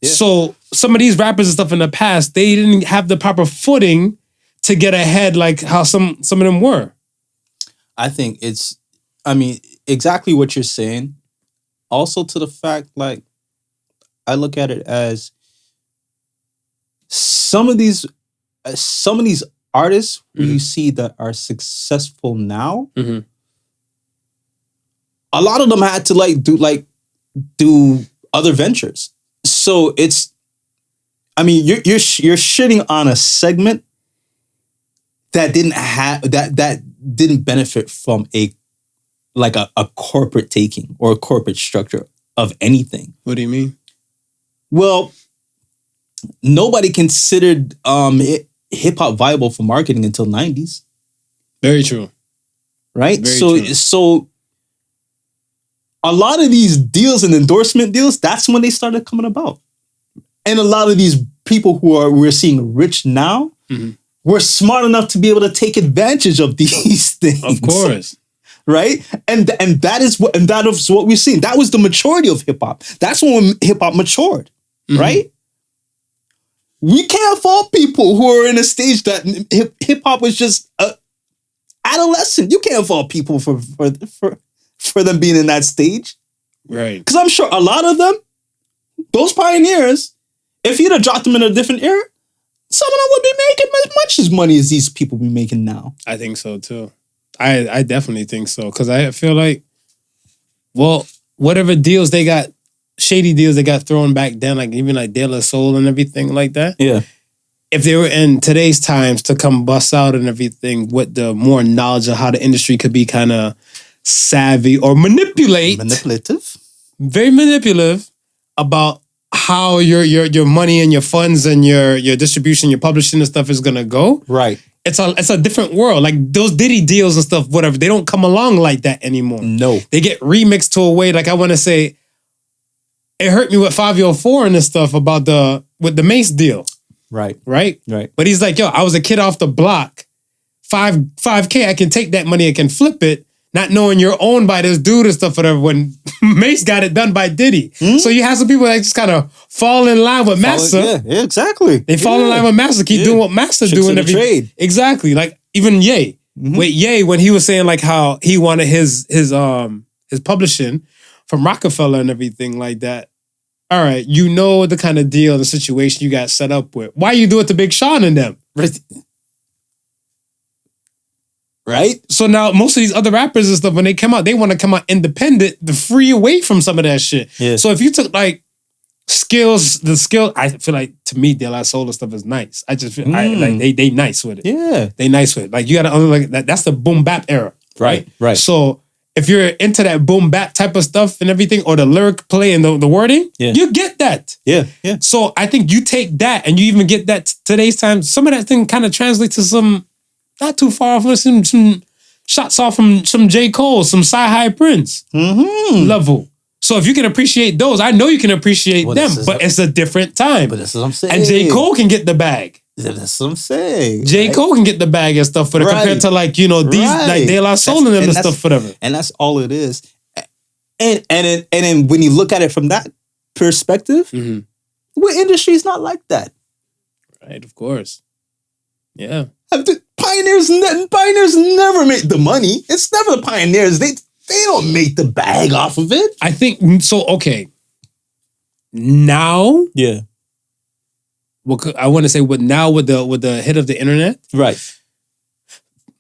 So some of these rappers and stuff in the past, they didn't have the proper footing to get ahead like how some of them were. I think exactly what you're saying. Also to the fact, like, I look at it as some of these artists who you see that are successful now, a lot of them had to do other ventures. So it's, you're shitting on a segment that didn't benefit from a corporate taking or a corporate structure of anything. What do you mean? Well, nobody considered hip hop viable for marketing until 90s. Very true. Right? Very true. So a lot of these deals and endorsement deals, that's when they started coming about. And a lot of these people we're seeing rich now, were smart enough to be able to take advantage of these things. Of course. Right? And that is what we've seen. That was the maturity of hip hop. That's when hip hop matured. Right? We can't fault people who are in a stage that hip hop was just adolescent. You can't fault people for them being in that stage. Right. Because I'm sure a lot of them, those pioneers, if you'd have dropped them in a different era, some of them would be making as much as money as these people be making now. I think so too. I definitely think so. Because I feel like, well, whatever deals they got, shady deals they got thrown back then, like even like De La Soul and everything like that. Yeah. If they were in today's times to come bust out and everything with the more knowledge of how the industry could be kind of savvy or manipulative, very manipulative about how your money and your funds and your distribution, your publishing and stuff is gonna go. Right. It's a different world. Like those Diddy deals and stuff, whatever, they don't come along like that anymore. No. They get remixed to a way, like I want to say, it hurt me with 504 and this stuff about with the Mace deal. Right. But he's like, yo, I was a kid off the block. 5K, I can take that money, I can flip it. not knowing you're owned by this dude and stuff, whatever, when Mace got it done by Diddy. So you have some people that just kind of fall in line with Master. Yeah, exactly. They fall in line with Master, keep doing what Master Tricks doing. of the trade. Exactly. Like even Ye. With Ye, when he was saying like how he wanted his publishing from Rockefeller and everything like that. All right, you know the kind of deal, the situation you got set up with. Why you do it to Big Sean and them? Right? So now most of these other rappers and stuff, when they come out, they want to come out independent, the free away from some of that shit. Yeah. So if you took like the skill, I feel like to me, De La Soul stuff is nice. I just feel like they nice with it. Yeah. They nice with it. Like you gotta like that's the boom bap era. Right? Right. So if you're into that boom bap type of stuff and everything, or the lyric play and the wording, you get that. Yeah. Yeah. So I think you take that and you even get that today's time. Some of that thing kind of translates to some not too far off with some shots off from some J. Cole, some Sci-Hi Prince level. So if you can appreciate those, I know you can appreciate them, but it's a different time. But that's what I'm saying. And J. Cole can get the bag. That's what I'm saying. J. Cole can get the bag and stuff for it compared to like, these like De La Soul and them and stuff, whatever. And that's all it is. And then when you look at it from that perspective, what industry is not like that? Right, of course. Yeah. Pioneers never make the money. It's never the pioneers. They don't make the bag off of it. I think so. Okay. Now, I want to say with the hit of the internet, right?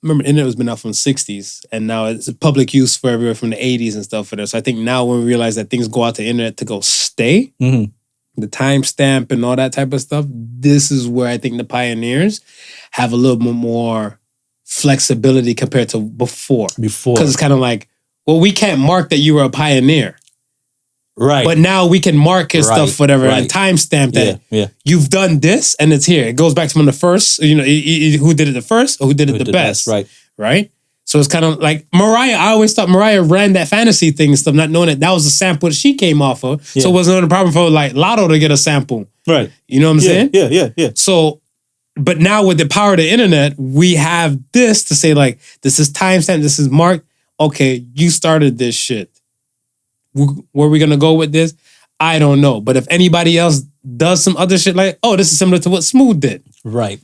Remember, the internet was been out from the 60s, and now it's public use for everywhere from the 80s and stuff for this. So I think now when we realize that things go out to the internet to go stay, the timestamp and all that type of stuff, this is where I think the pioneers have a little bit more flexibility compared to before. Because it's kind of like, well, we can't mark that you were a pioneer. Right. But now we can mark his stuff, whatever, and timestamp that you've done this and it's here. It goes back to from the first, who did it the first or who did it the best. Right. So it's kind of like Mariah. I always thought Mariah ran that fantasy thing and stuff, not knowing that was a sample that she came off of. So it wasn't a problem for like Lotto to get a sample. Right. You know what I'm saying? Yeah. So, but now with the power of the internet, we have this to say like, this is timestamp, this is marked. Okay, you started this shit. Where are we going to go with this? I don't know. But if anybody else does some other shit like, oh, this is similar to what Smooth did. Right.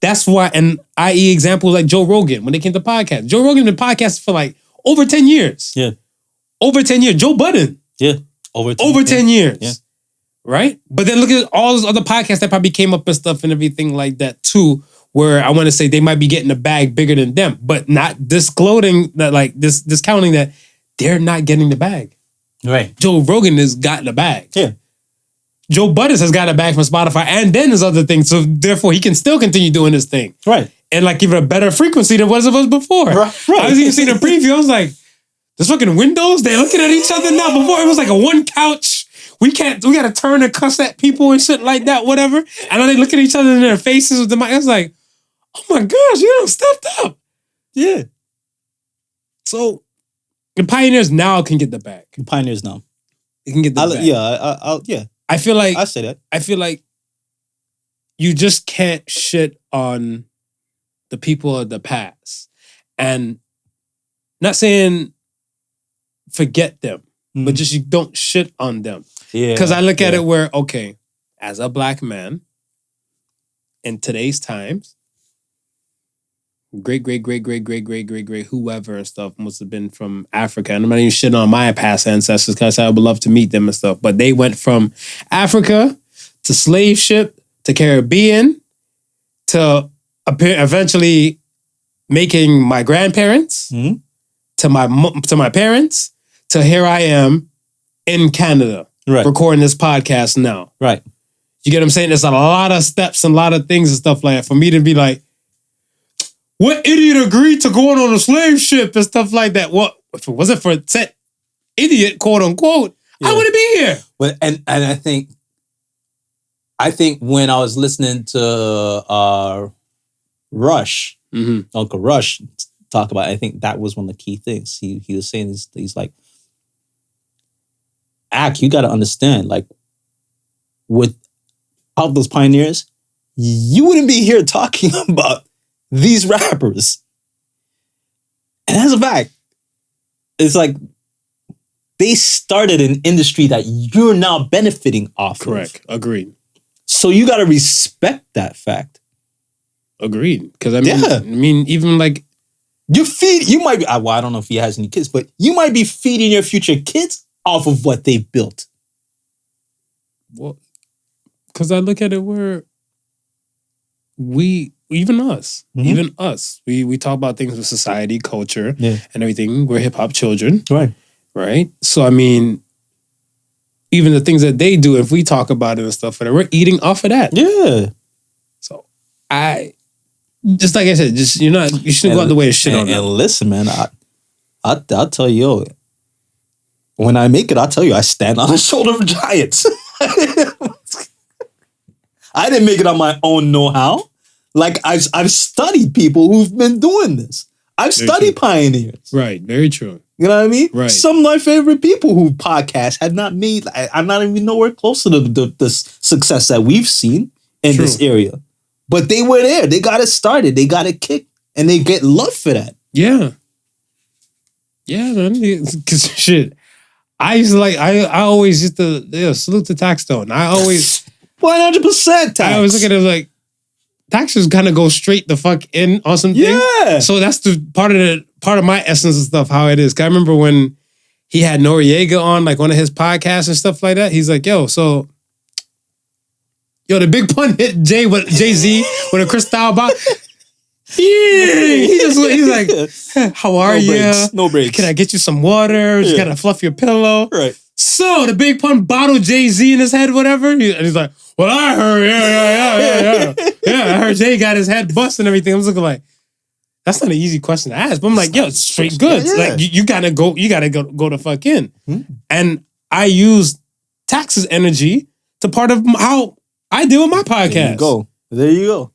That's why, and i.e. example like Joe Rogan, when they came to podcast. Joe Rogan been podcasting for like over 10 years. Yeah. Over 10 years. Joe Budden. Yeah. Over 10 years. Yeah. Right? But then look at all those other podcasts that probably came up and stuff and everything like that too, where I want to say they might be getting a bag bigger than them, but not disclosing that, like discounting that they're not getting the bag. Right. Joe Rogan has gotten a bag. Yeah. Joe Budden has got a bag from Spotify and then there's other things. So therefore he can still continue doing his thing. Right. And like give it a better frequency than what it was before. Right. I was even seeing a preview. I was like, there's fucking windows. They're looking at each other now. Before it was like a one couch. We gotta turn and cuss at people and shit like that, whatever. And then they look at each other in their faces with the mic. I was like, oh my gosh, you done stepped up. Yeah. So the pioneers now can get the bag. The pioneers now. They can get the bag. Yeah. I feel like I say that. I feel like you just can't shit on the people of the past. And not saying forget them, but just you don't shit on them. Yeah. Because I look at it where, okay, as a black man in today's times, great whoever and stuff must have been from Africa. And I'm not even shitting on my past ancestors because I would love to meet them and stuff. But they went from Africa to slave ship to Caribbean to eventually making my grandparents to my parents to here I am in Canada recording this podcast now. Right. You get what I'm saying? There's a lot of steps and a lot of things and stuff like that for me to be like, what idiot agreed to going on a slave ship and stuff like that? What if it wasn't for said idiot, quote unquote, I wouldn't be here. Well, and I think when I was listening to Rush, Uncle Rush talk about it, I think that was one of the key things. He was saying he's like, you got to understand, like, without those pioneers, you wouldn't be here talking about these rappers. And that's a fact. it's like they started an industry that you're now benefiting off Correct. of. Agreed. So you got to respect that fact. Agreed. Because I mean, even like you might be, well, I don't know if he has any kids, but you might be feeding your future kids off of what they've built. Well, because I look at it where even us, we talk about things with society, culture, and everything. We're hip hop children. Right. So, I mean, even the things that they do, if we talk about it and stuff, we're eating off of that. Yeah. So, just like I said, you shouldn't go out the way to shit on them. And listen, man, I'll tell you, when I make it, I'll tell you, I stand on the shoulder of giants. I didn't make it on my own know-how. Like, I've studied people who've been doing this. I've studied pioneers. Right, very true. You know what I mean? Right. Some of my favorite people who podcast had not made, I'm not even nowhere close to the success that we've seen in this area. But they were there. They got it started. They got it kicked. And they get love for that. Yeah. Yeah, man. Because shit, I always used to salute to Taxstone. I always 100% tax. I always look at it like taxes kind of go straight the fuck in on some things. Yeah. So that's the part of my essence and stuff, how it is. 'Cause I remember when he had Noriega on like one of his podcasts and stuff like that. He's like, the big pun hit Jay-Z with a crystal box. Yeah, he's like, how are you? No breaks. Can I get you some water? You gotta fluff your pillow. Right. So the big pun bottled Jay-Z in his head, whatever. And he's like, well, I heard, yeah. I heard Jay got his head bust and everything. I was looking like, that's not an easy question to ask. But I'm like, it's straight goods. Yeah. Like you gotta go the fuck in. And I use taxes energy to part of how I deal with my podcast. There you go.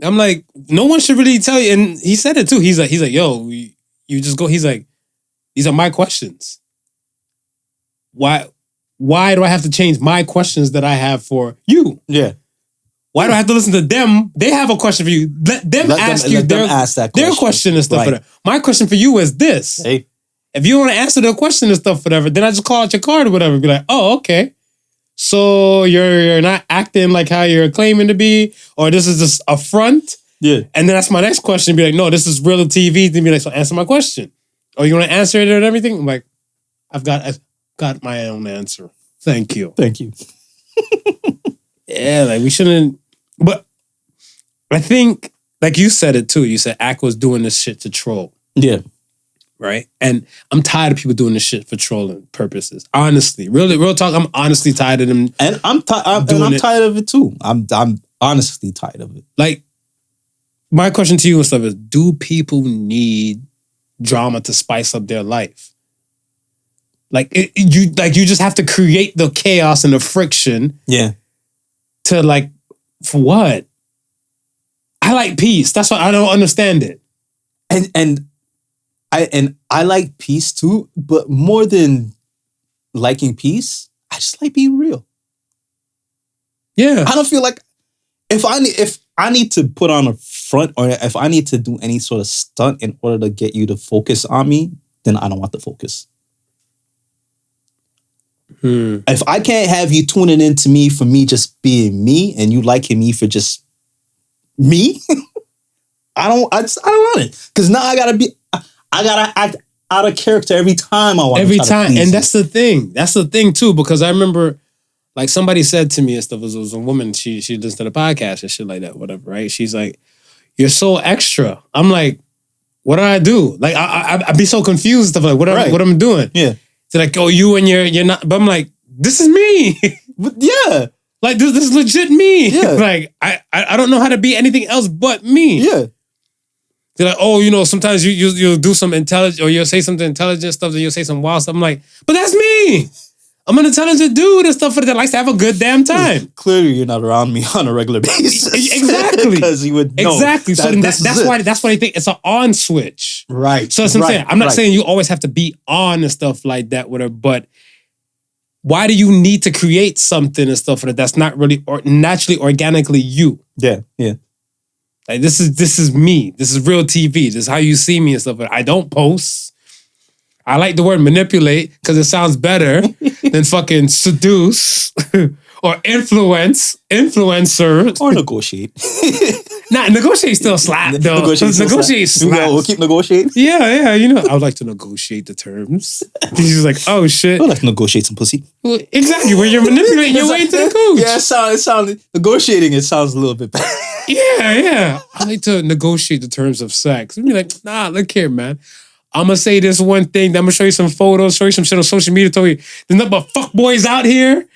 I'm like, no one should really tell you. And he said it too. He's like, yo, you just go. He's like, these are my questions. Why do I have to change my questions that I have for you? Yeah. Why do I have to listen to them? They have a question for you. Let them ask their question and stuff. Right. My question for you is this. Hey. If you want to answer their question and stuff, whatever, then I just call out your card or whatever. Be like, oh, okay. So you're not acting like how you're claiming to be, or this is just a front. Yeah. And then that's my next question. Be like, no, this is real TV. Then be like, so answer my question. Oh, you want to answer it and everything? I'm like, I've got my own answer. Thank you. Yeah, like we shouldn't. But I think, like you said it too. You said Ak was doing this shit to troll. Yeah. Right? And I'm tired of people doing this shit for trolling purposes. Honestly. Real talk, I'm honestly tired of them. And I'm tired of it too. I'm honestly tired of it. Like, my question to you and stuff is, do people need drama to spice up their life? You just have to create the chaos and the friction. Yeah. To like, for what? I like peace. That's why I don't understand it. And I like peace too, but more than liking peace, I just like being real. Yeah. I don't feel like if I need to put on a front, or if I need to do any sort of stunt in order to get you to focus on me, then I don't want the focus. If I can't have you tuning into me for me just being me, and you liking me for just me, I don't want it. Because now I gotta act out of character every time I want to. Every time. And that's the thing. That's the thing too, because I remember like somebody said to me and stuff, it was a woman, she listens to the podcast and shit like that, whatever, right? She's like, you're so extra. I'm like, what do I do? Like I'd be so confused, stuff like what I'm doing. Yeah. They're like, oh, you and you're not, but I'm like, this is me. Yeah. Like this is legit me. Yeah. Like I don't know how to be anything else but me. Yeah. They're like, oh, sometimes you'll do some intelligent, or you'll say something intelligent stuff, and you'll say some wild stuff. I'm like, but that's me. I'm an intelligent dude and stuff that likes to have a good damn time. Clearly, you're not around me on a regular basis. Exactly. Because you would know. Exactly. So that's why I think it's an on switch. Right. So that's what I'm saying. I'm not saying you always have to be on and stuff like that, whatever, but why do you need to create something and stuff that's not really naturally, organically you? Yeah. Yeah. Like this is me. This is real TV. This is how you see me and stuff. I don't post. I like the word manipulate because it sounds better than fucking seduce or influencer. Or negotiate. Nah, negotiate still slap though. Negotiate slap. We'll keep negotiating. Yeah, you know. I would like to negotiate the terms. He's like, oh shit. I would like to negotiate some pussy. Well, exactly, where you're manipulating your way into the cooch. Yeah, it sounds negotiating. It sounds a little bit better. Yeah. I like to negotiate the terms of sex. And be like, nah, look here, man. I'm gonna say this one thing. I'm gonna show you some photos, show you some shit on social media. Tell you there's nothing but fuck boys out here,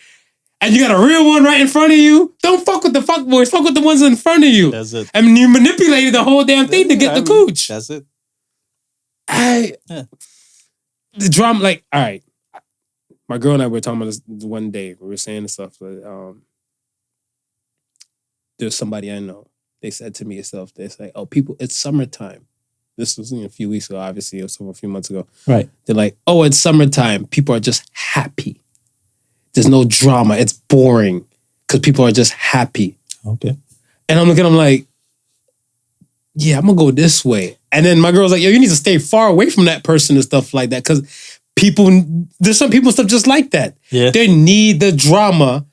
and you got a real one right in front of you. Don't fuck with the fuck boys. Fuck with the ones in front of you. That's it. I mean, you manipulated the whole damn thing to get the cooch. That's it. The drama, like, all right. My girl and I were talking about this one day. We were saying this stuff. But, there's somebody I know. They said to me itself, they say, oh, people, it's summertime. This was a few weeks ago, obviously. It was a few months ago. Right. They're like, oh, it's summertime. People are just happy. There's no drama. It's boring because people are just happy. Okay. And I'm looking, I'm like, yeah, I'm going to go this way. And then my girl's like, yo, you need to stay far away from that person and stuff like that because there's some people and stuff just like that. Yeah. They need the drama.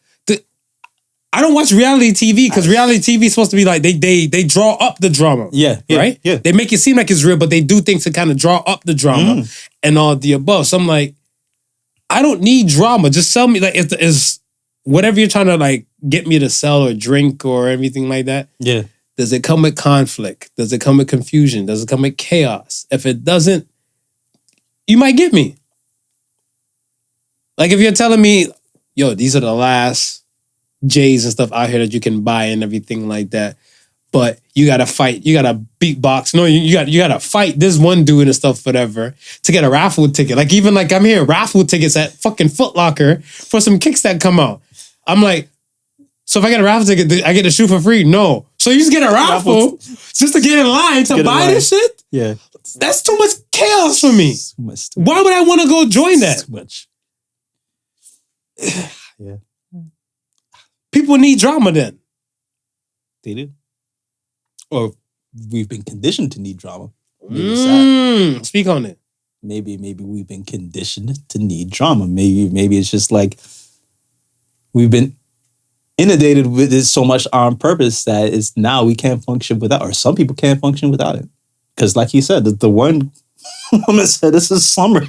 I don't watch reality TV because reality TV is supposed to be like they draw up the drama. Yeah. Right? Yeah. They make it seem like it's real, but they do things to kind of draw up the drama and all the above. So I'm like, I don't need drama. Just tell me, like, is whatever you're trying to like get me to sell or drink or everything like that. Yeah. Does it come with conflict? Does it come with confusion? Does it come with chaos? If it doesn't, you might get me. Like if you're telling me, yo, these are the last J's and stuff out here that you can buy and everything like that. But you gotta fight, you gotta beatbox. No, you gotta fight this one dude and stuff, whatever, to get a raffle ticket. Like even like I'm hearing raffle tickets at fucking Foot Locker for some kicks that come out. I'm like, so if I get a raffle ticket, I get a shoe for free? No. So you just get a raffle just to get in line to buy this shit? Yeah. That's too much chaos for me. Why would I want to go join that? Too much. Yeah. People need drama then. They do. Or we've been conditioned to need drama. Maybe speak on it. Maybe we've been conditioned to need drama. Maybe it's just like we've been inundated with it so much on purpose that it's now we can't function without, or some people can't function without it. Because like you said, the one woman said, this is summer.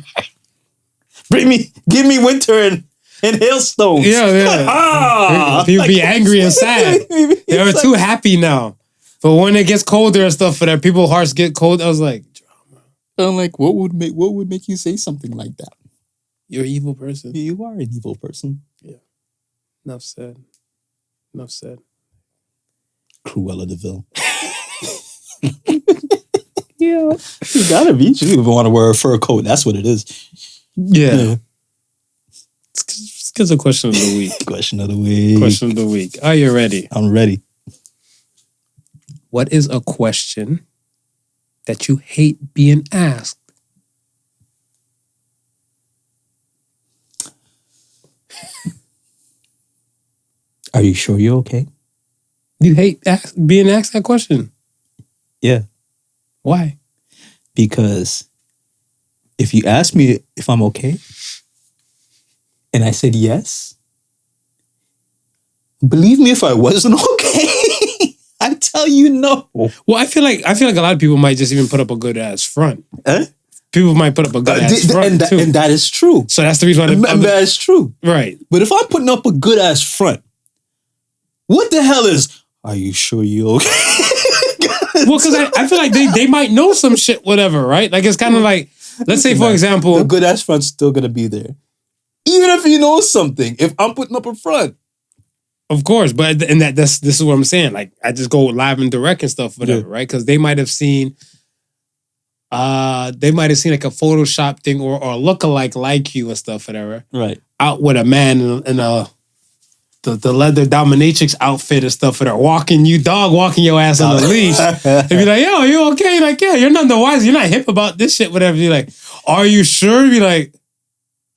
Give me winter and hailstones. Yeah. People be angry and sad. They were too happy now. But when it gets colder and stuff for that, people's hearts get cold. I was like, drama. I'm like, what would make you say something like that? You're an evil person. You are an evil person. Yeah. Enough said. Cruella de Vil. Yeah. You gotta be. You don't even want to wear a fur coat. That's what it is. Yeah. Let's get the question of the week. Question of the week. Are you ready? I'm ready. What is a question that you hate being asked? Are you sure you're okay? You hate being asked that question? Yeah. Why? Because if you ask me if I'm okay, and I said yes, believe me, if I wasn't okay, I'd tell you no. Well, I feel like a lot of people might just even put up a good ass front. Eh? People might put up a good ass front too. And that is true. So that's the reason why that is true. Right. But if I'm putting up a good ass front, what the hell is, are you sure you're okay? Well, because I feel like they might know some shit, whatever, right? Like it's kind of like, let's say for example, the good ass front's still gonna be there. Even if you know something, if I'm putting up a front. Of course, but this is what I'm saying. Like I just go live and direct and stuff, whatever, right? Because they might have seen like a Photoshop thing or a lookalike like you and stuff, whatever. Right. Out with a man in the leather dominatrix outfit and stuff, whatever, walking your ass on the leash. They'd be like, yo, you okay? Like, yeah, you're none the wiser. You're not hip about this shit, whatever. You're like, are you sure? You'd be like,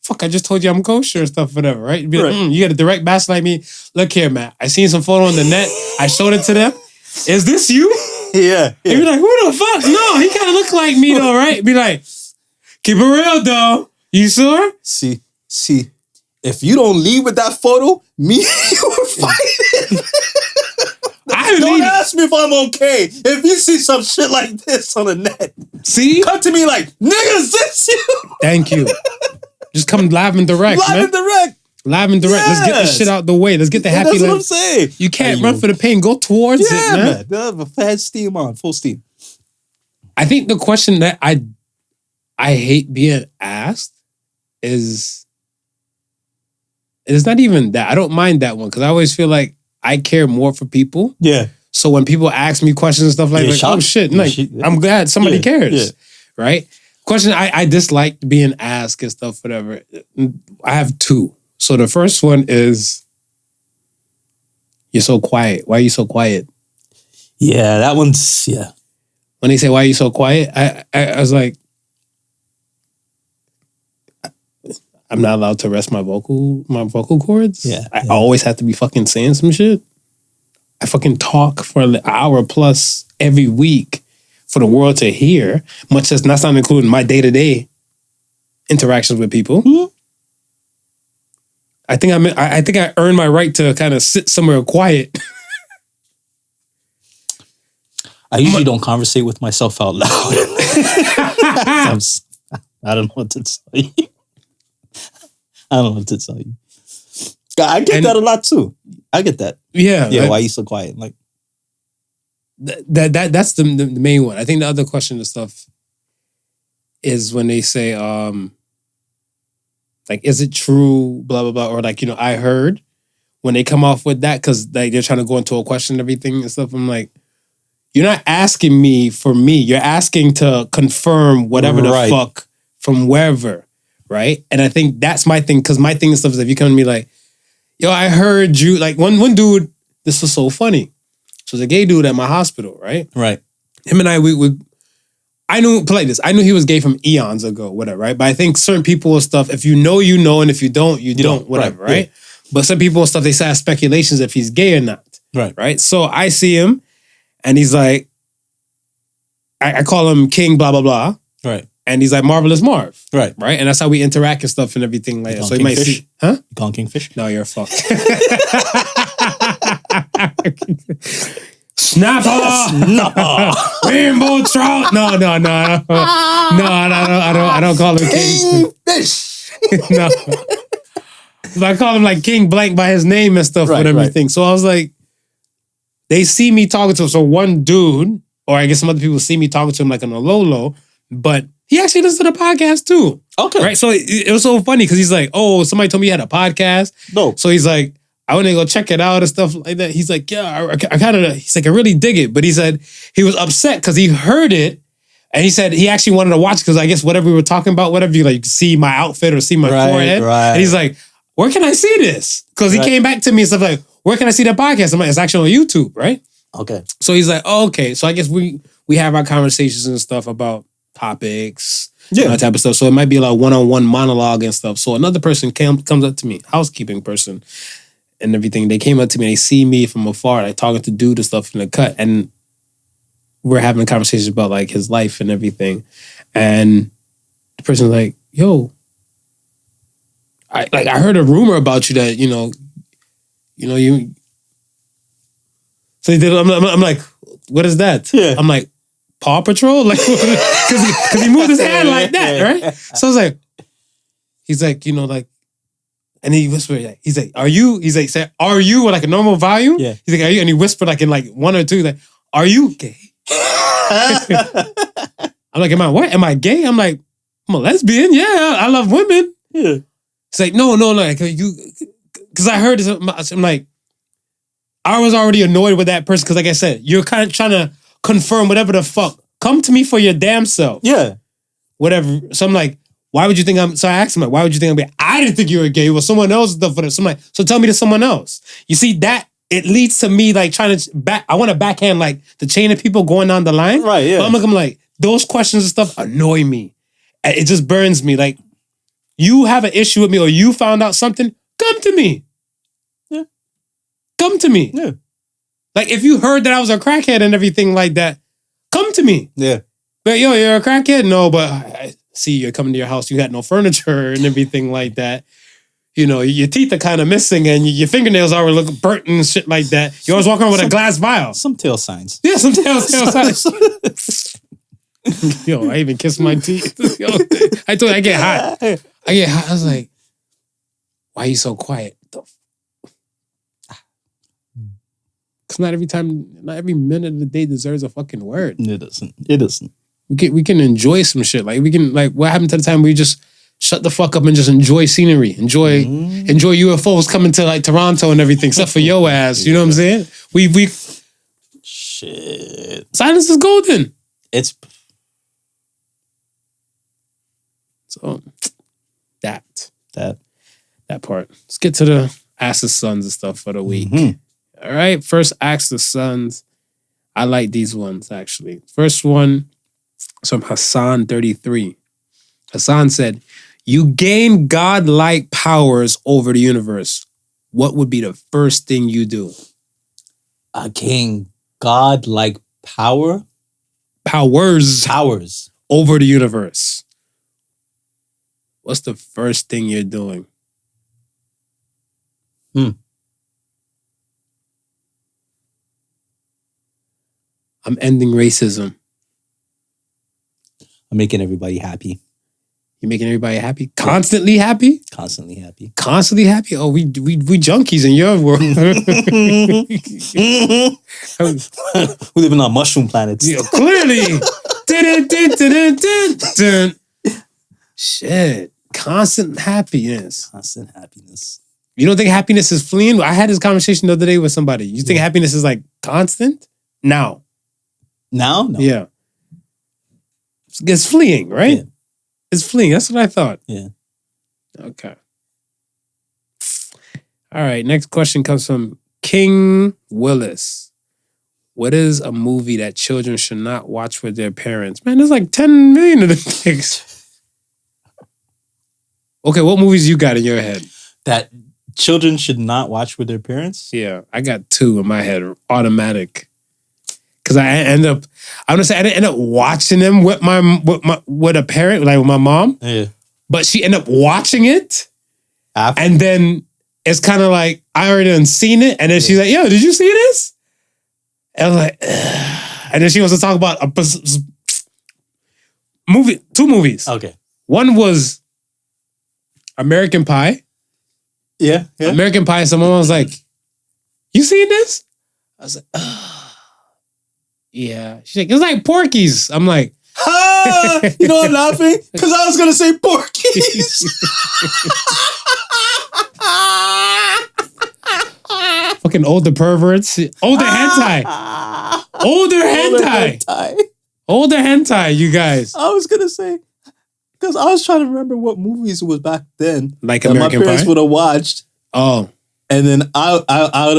fuck, I just told you I'm kosher and stuff, whatever, right? You'd be like, you got a direct bastard like me. Look here, man. I seen some photo on the net. I showed it to them. Is this you? Yeah. They'd be like, who the fuck? No, he kind of look like me though, right? Be like, Keep it real, though. You sure? See. If you don't leave with that photo, me and you are fighting. Don't ask me if I'm okay. If you see some shit like this on the net, come to me like, nigga, is this you? Thank you. Just come live and direct, Live and direct. Live and direct. Let's get this shit out the way. Let's get the happy. That's what I'm saying. You can't run for the pain. Go towards it, man. Yeah, man. Steam on. Full steam. I think the question that I hate being asked is it's not even that. I don't mind that one because I always feel like I care more for people. Yeah. So when people ask me questions and stuff like oh shit, like, I'm glad somebody cares. Yeah. Right? Question I dislike being asked and stuff, whatever. I have two. So the first one is, you're so quiet. Why are you so quiet? Yeah, that one's, yeah. When they say, why are you so quiet? I was like, I'm not allowed to rest my vocal cords. Yeah. I always have to be fucking saying some shit. I fucking talk for an hour plus every week for the world to hear, much as that's not including my day-to-day interactions with people. Mm-hmm. I think I earned my right to kind of sit somewhere quiet. I usually don't conversate with myself out loud. I don't know what to tell you. I get that a lot too. I get that. Yeah. Yeah. Why are you so quiet? Like that's the main one. I think the other question and stuff is when they say, like, is it true? Blah blah blah, or like, I heard. When they come off with that, because like they're trying to go into a question and everything and stuff. I'm like, you're not asking me for me. You're asking to confirm whatever the fuck from wherever. Right? And I think that's my thing, because my thing and stuff is if you come to me like, yo, I heard you, like one dude, this was so funny. So there's a gay dude at my hospital, right? Right. Him and I play this. I knew he was gay from eons ago, whatever, right? But I think certain people and stuff, if you know, and if you don't, you don't, whatever, right? Yeah. But some people and stuff, they say speculations if he's gay or not. Right. Right? So I see him and he's like, I call him King blah, blah, blah. Right. And he's like Marvelous Marv. Right. Right? And that's how we interact and stuff and everything like that. So you might see. Huh? You calling Kingfish? No, you're a fuck. Snapper! No. Rainbow trout! No. No, I don't call him Kingfish. No. I call him like King Blank by his name and stuff and everything. Right. So I was like, they see me talking to him. So one dude, or I guess some other people see me talking to him like on a low, but he actually listens to the podcast too. Okay. Right? So it was so funny because he's like, oh, somebody told me you had a podcast. No. So he's like, I want to go check it out and stuff like that. He's like, yeah, I kind of, he's like, I really dig it. But he said he was upset because he heard it. And he said he actually wanted to watch because I guess whatever we were talking about, whatever, you like see my outfit or see my forehead. Right. And he's like, where can I see this? Because he came back to me and stuff like, where can I see the podcast? I'm like, it's actually on YouTube, right? Okay. So he's like, oh, okay. So I guess we have our conversations and stuff about topics, that type of stuff. So it might be like one-on-one monologue and stuff. So another person comes up to me, housekeeping person and everything. They came up to me, they see me from afar, like talking to dude and stuff in the cut. And we're having conversations about like his life and everything. And the person's like, yo, I heard a rumor about you that, you. So he did, I'm like, what is that? Yeah. I'm like, Paw Patrol? Like, because he moved his hand like that, right? So I was like, he's like, like, and he whispered, he's like, are you? He's like, say, are you with like a normal volume? Yeah. He's like, are you? And he whispered like in like one or two, like, are you gay? I'm like, am I what? Am I gay? I'm like, I'm a lesbian. Yeah, I love women. Yeah. He's like, no, like you, because I heard this. I'm like, I was already annoyed with that person because, like I said, you're kind of trying to confirm whatever the fuck. Come to me for your damn self. Yeah. Whatever. So I'm like, why would you think so I asked him, like, why would you think I'm gay? I didn't think you were gay. It was someone else. So I'm like, so tell me to someone else. You see, that it leads to me like trying to I want to backhand like the chain of people going down the line. Right, yeah. But I'm like, those questions and stuff annoy me. It just burns me. Like, you have an issue with me or you found out something, come to me. Yeah. Come to me. Yeah. Like, if you heard that I was a crackhead and everything like that, come to me. Yeah. But yo, you're a crackhead? No, but see you coming to your house, you got no furniture and everything like that. You know, your teeth are kind of missing and your fingernails are looking burnt and shit like that. You always walk around with a glass vial. Some tail signs. Yeah, some tail signs. Yo, I even kissed my teeth. Yo, I told you I get hot. I was like, why are you so quiet? Because not every minute of the day deserves a fucking word. It doesn't. We can enjoy some shit. Like we can, like, what happened to the time we just shut the fuck up and just enjoy scenery, enjoy UFOs coming to like Toronto and everything, except for your ass. You know what I'm saying? We shit. Silence is golden. It's so that part. Let's get to the Ask the Sons and stuff for the week. All right, first Ask the Sons. I like these ones actually. First one is from Hassan 33. Hassan said, "You gain godlike powers over the universe. What would be the first thing you do?" I gain godlike powers over the universe. What's the first thing you're doing? I'm ending racism. I'm making everybody happy. You're making everybody happy? Constantly happy? Constantly happy. Constantly happy? Oh, we junkies in your world. We live on mushroom planets. Yeah, clearly. Dun. Shit. Constant happiness. Constant happiness. You don't think happiness is fleeting? I had this conversation the other day with somebody. You think happiness is like constant? Now? No. Yeah. It's fleeing, right? Yeah. It's fleeing. That's what I thought. Yeah. Okay. All right. Next question comes from King Willis. What is a movie that children should not watch with their parents? Man, there's like 10 million of them things. Okay, what movies you got in your head? That children should not watch with their parents? Yeah, I got two in my head, automatic. Because I didn't end up watching them with a parent, like with my mom. Yeah. But she ended up watching it. After? And then it's kind of like, I already done seen it. And then she's like, yo, did you see this? And I was like, ugh. And then she wants to talk about two movies. Okay. One was American Pie. Yeah. American Pie. Someone was like, you seen this? I was like, ugh. Yeah. She's like, it's like Porky's. I'm like, you know I'm laughing? Because I was going to say Porky's. fucking older perverts. Older hentai. Older hentai, you guys. I was going to say, because I was trying to remember what movies it was back then. Like that American my parents Pie? would have watched. Oh. And then I would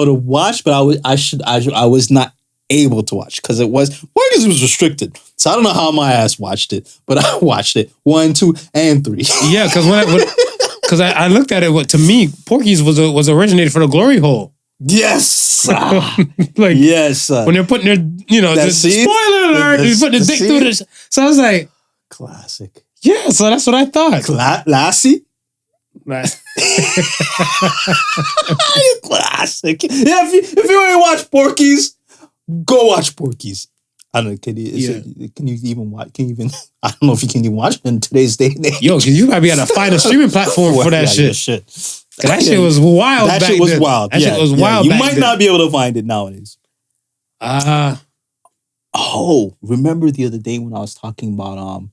have watched, but I was not able to watch because it was restricted. So I don't know how my ass watched it, but I watched it 1, 2, and 3. Yeah, because I looked at it. To me, Porky's was originated for the glory hole. Yes, like yes. When they're putting their, spoiler alert, they're putting the dick through this. So I was like, classic. Yeah, so that's what I thought. Lassie. Classic. Yeah, if you ain't watch Porky's, go watch Porky's. I don't know. Can you even watch? I don't know if you can even watch it in today's day and age. Yo, because you might be able to find a streaming platform for that shit. That shit was wild. That shit was wild. That shit was wild. You might not be able to find it nowadays. Remember the other day when I was talking about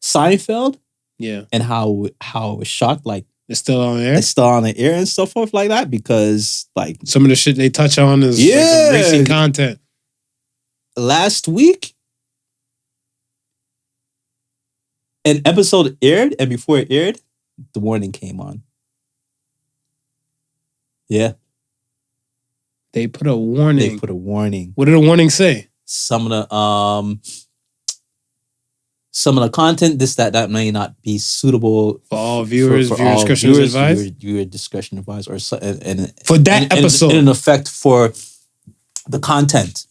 Seinfeld? Yeah. And how it was shot, like it's still on the air? It's still on the air and stuff like that because like some of the shit they touch on is like some racing content. Last week, an episode aired, and before it aired, the warning came on. Yeah. They put a warning. What did the warning say? Some of the content, that may not be suitable for all viewers. Viewer discretion is advised. Viewer discretion advised, or for that episode, in effect for the content,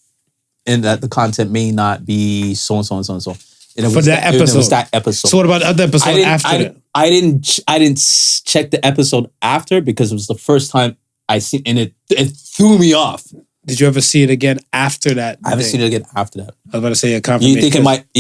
and that the content may not be so and so and so and so. And it For was that and it was episode. that episode. So what about the other episode after that? I didn't check the episode after because it was the first time I seen, and it threw me off. Did you ever see it again after that? I haven't seen it again after that. I was about to say a confirmation. You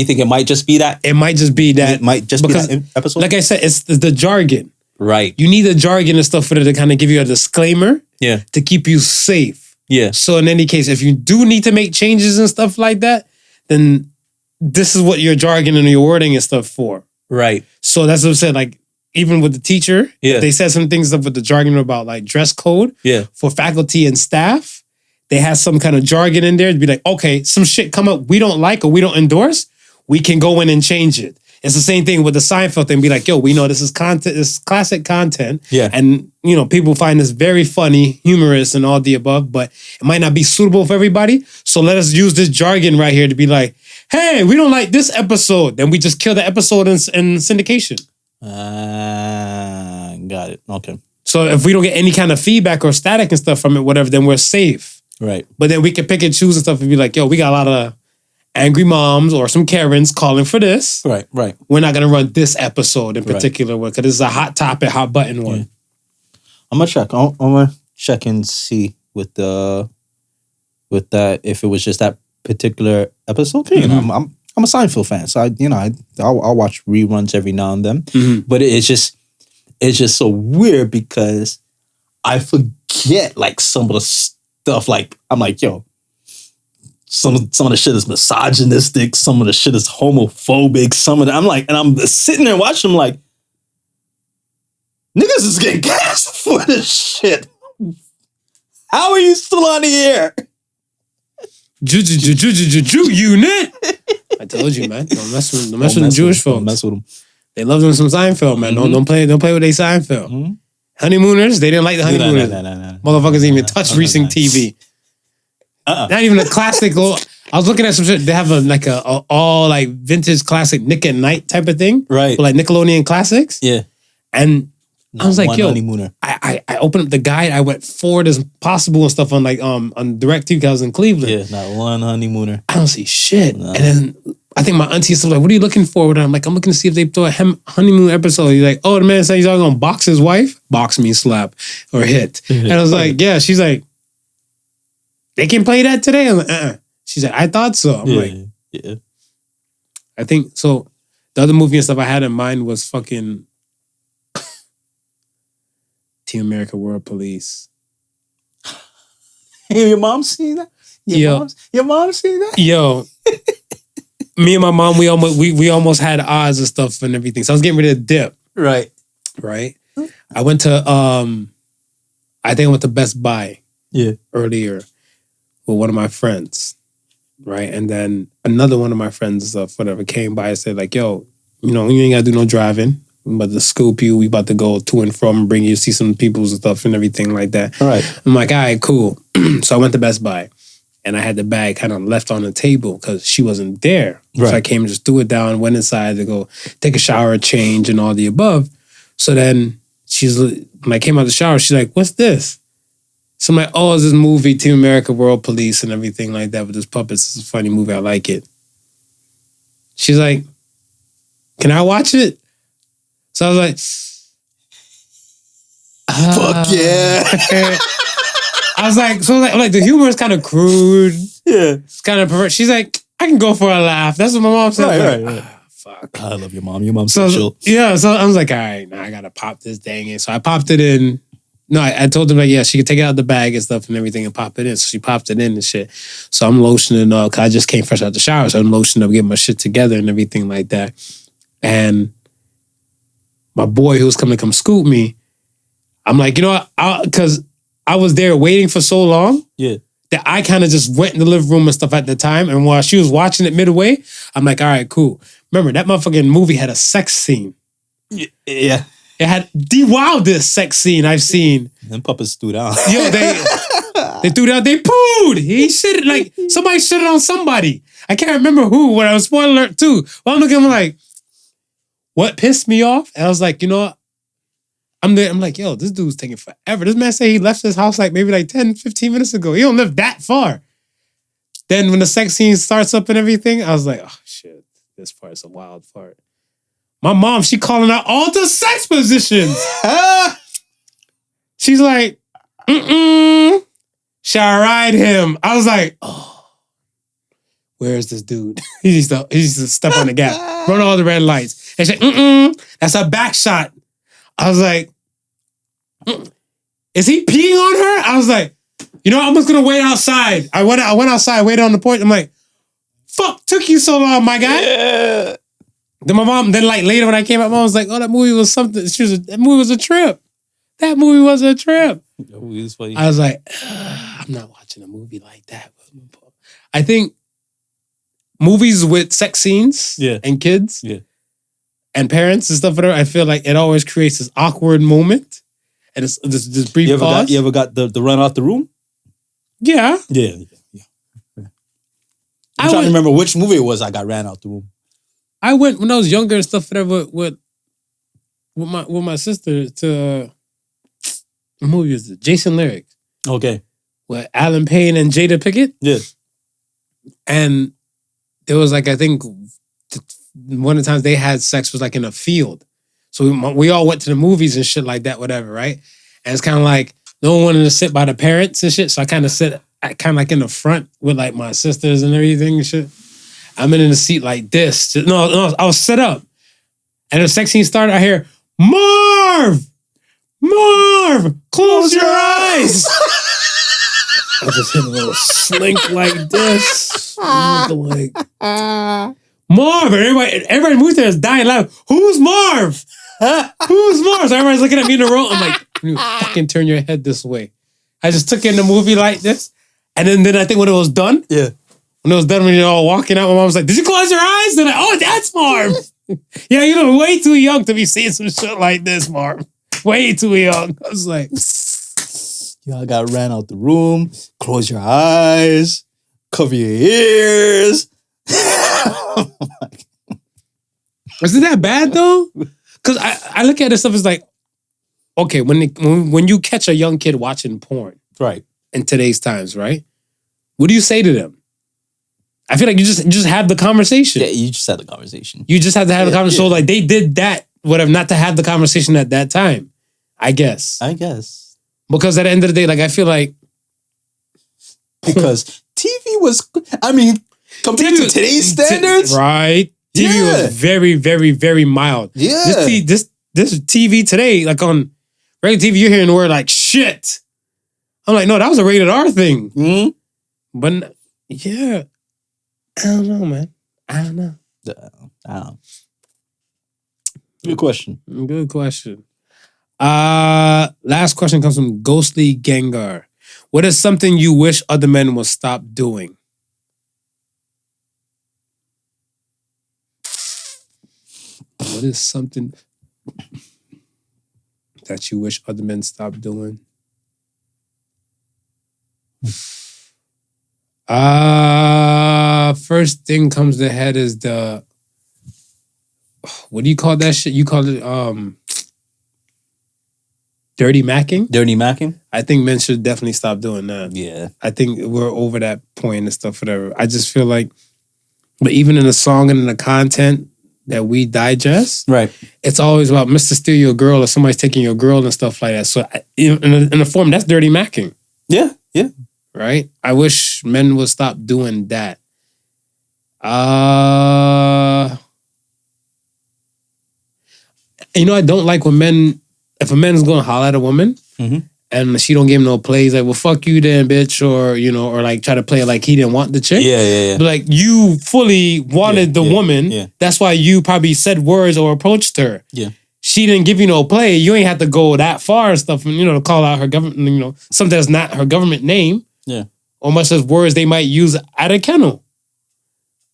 think it might just be that? It might just be that. It might just because, be that episode. Like I said, it's the jargon. Right. You need the jargon and stuff for it to kind of give you a disclaimer. Yeah. To keep you safe. Yeah. So in any case, if you do need to make changes and stuff like that, then this is what your jargon and your wording and stuff for. Right. So that's what I'm saying. Like, even with the teacher, they said some things with the jargon about like dress code for faculty and staff. They had some kind of jargon in there to be like, okay, some shit come up we don't like or we don't endorse, we can go in and change it. It's the same thing with the Seinfeld thing. Be like, yo, we know this is content, this is classic content. Yeah. And, you know, people find this very funny, humorous, and all the above, but it might not be suitable for everybody. So let us use this jargon right here to be like, hey, we don't like this episode. Then we just kill the episode in syndication. Got it. Okay. So if we don't get any kind of feedback or static and stuff from it, whatever, then we're safe. Right. But then we can pick and choose and stuff and be like, yo, we got a lot of angry moms or some Karens calling for this. Right. We're not going to run this episode in particular one because this is a hot topic, hot button one. Yeah. I'm going to check. I'm going to check and see with that if it was just that particular episode. You know, I'm a Seinfeld fan, so I'll watch reruns every now and then. But it's just so weird because I forget like some of the stuff. Like I'm like, yo, some of the shit is misogynistic. Some of the shit is homophobic. I'm sitting there watching them like, niggas is getting canceled for this shit. How are you still on the air? Unit. I told you, man. Don't mess with the Jewish folks. Don't mess with them. They love them some Seinfeld, man. Don't play with their Seinfeld. Honeymooners, they didn't like the honeymooners. No. Motherfuckers didn't even touch recent TV. Not even a classic. I was looking at some shit. They have a all like vintage classic Nick at Night type of thing, right? Like Nickelodeon classics. Yeah. And I was like, yo, honeymooner. I opened up the guide. I went forward as possible and stuff on like on DirecTV because I was in Cleveland. Yeah, not one honeymooner. I don't see shit. No. And then I think my auntie is like, what are you looking for? And I'm like, I'm looking to see if they throw a honeymoon episode. He's like, oh, the man said he's all gonna box his wife. Box means slap or hit. And I was like, yeah. She's like, they can play that today? I'm like, She's like, I thought so. I'm like, yeah. I think so. The other movie and stuff I had in mind was fucking Team America World Police. Your mom seen that? Your mom seen that? Yo. Me and my mom, we almost had odds and stuff and everything. So I was getting ready to dip. Right. I went to I think I went to Best Buy earlier with one of my friends. Right. And then another one of my friends whatever came by and said, like, yo, you know, you ain't gotta do no driving. I'm about to scoop you. We about to go to and from, bring you, see some peoples and stuff and everything like that. All right. I'm like, all right, cool. So I went to Best Buy. And I had the bag kind of left on the table because she wasn't there. Right. So I came and just threw it down, went inside to go take a shower, change, and all the above. So then when I came out of the shower, she's like, what's this? So I'm like, oh, it's this movie, Team America World Police and everything like that with this puppets. It's a funny movie. I like it. She's like, can I watch it? So I was like, fuck yeah. I was like, so like the humor is kind of crude. Yeah. It's kind of perverse. She's like, I can go for a laugh. That's what my mom said. Right. Fuck. I love your mom. Your mom's so chill. Yeah, so I was like, all right, now I gotta pop this dang in. So I popped it in. No, I told them like, yeah, she could take it out of the bag and stuff and everything and pop it in. So she popped it in and shit. So I'm lotioning up, cause I just came fresh out the shower. So I'm lotioning up, getting my shit together and everything like that. And my boy who was coming to come scoop me, I'm like, you know what? Because I was there waiting for so long that I kind of just went in the living room and stuff at the time. And while she was watching it midway, I'm like, all right, cool. Remember, that motherfucking movie had a sex scene. Yeah. It had the wildest sex scene I've seen. Them puppets threw down. Yo, they threw down, they pooed. He shit like somebody shit on somebody. I can't remember who, when I was spoiler alert too. But I'm looking at him like, what pissed me off? And I was like, you know what? I'm like, yo, this dude's taking forever. This man said he left his house like maybe like 10, 15 minutes ago. He don't live that far. Then when the sex scene starts up and everything, I was like, oh shit. This part's a wild part. My mom, she calling out all the sex positions. She's like, shall I ride him? I was like, oh, where is this dude? he used to step on the gas, run all the red lights. And she said, that's a back shot. I was like, is he peeing on her? I was like, I'm just gonna wait outside. I went outside, waited on the porch. I'm like, fuck, took you so long, my guy. Yeah. Then my mom, like later when I came out, mom was like, oh, that movie was something. That movie was a trip. That movie was a trip. That movie was funny. I was like, I'm not watching a movie like that. I think movies with sex scenes and kids and parents and stuff, whatever, I feel like it always creates this awkward moment. And it's this brief pause. You ever got the run out the room? Yeah. Yeah. I'm trying to remember which movie it was I got ran out the room. I went when I was younger and stuff, whatever, with my sister to what movie was it? Jason Lyrics. Okay. With Alan Payne and Jada Pinkett. Yeah. And there was like, I think one of the times they had sex was like in a field. So we all went to the movies and shit like that, whatever, right? And it's kind of like no one wanted to sit by the parents and shit. So I kind of sit like in the front with like my sisters and everything and shit. I'm in the seat like this. No, I was set up. And the sex scene started, I hear, Marv, close your eyes. I just hit a little slink like this. Like, Marv, and everybody moved there is dying loud. Who's Marv? Who's Marv? So everybody's looking at me in the row. I'm like, you fucking turn your head this way. I just took in the movie like this. And then I think when it was done, when you're all walking out, my mom was like, did you close your eyes? And that's Marv. Yeah, you're way too young to be seeing some shit like this, Marv. Way too young. I was like, I got ran out the room. Close your eyes. Cover your ears. Isn't that bad though? Because I look at this stuff as like, okay, when you catch a young kid watching porn, right, in today's times, right? What do you say to them? I feel like you just have the conversation. Yeah, you just had the conversation. You just have to have the conversation. So like they did that, whatever, not to have the conversation at that time. I guess. Because at the end of the day, like I feel like because TV was, compared to today's standards, right? TV was very, very, very mild. Yeah. This TV today, like on regular TV, you're hearing the word like shit. I'm like, no, that was a rated R thing. Mm-hmm. But yeah, I don't know, man. I don't know. Good question. Good question. Last question comes from Ghostly Gengar. What is something you wish other men would stop doing? What is something that you wish other men stopped doing? First thing comes to head is the, what do you call that shit? You call it dirty macking? Dirty macking? I think men should definitely stop doing that. Yeah. I think we're over that point and stuff, whatever. I just feel like, but even in the song and in the content that we digest, right, it's always about Mr. Steal Your Girl or somebody's taking your girl and stuff like that. So in a form, that's dirty macking. Yeah. Right? I wish men would stop doing that. I don't like when if a man's going to holler at a woman and she don't give him no plays, like, well, fuck you then, bitch, or like try to play it like he didn't want the chick. Yeah. But like you fully wanted the woman. Yeah. That's why you probably said words or approached her. Yeah. She didn't give you no play. You ain't have to go that far and stuff and, to call out her government, something that's not her government name. Yeah. Or much as words they might use at a kennel.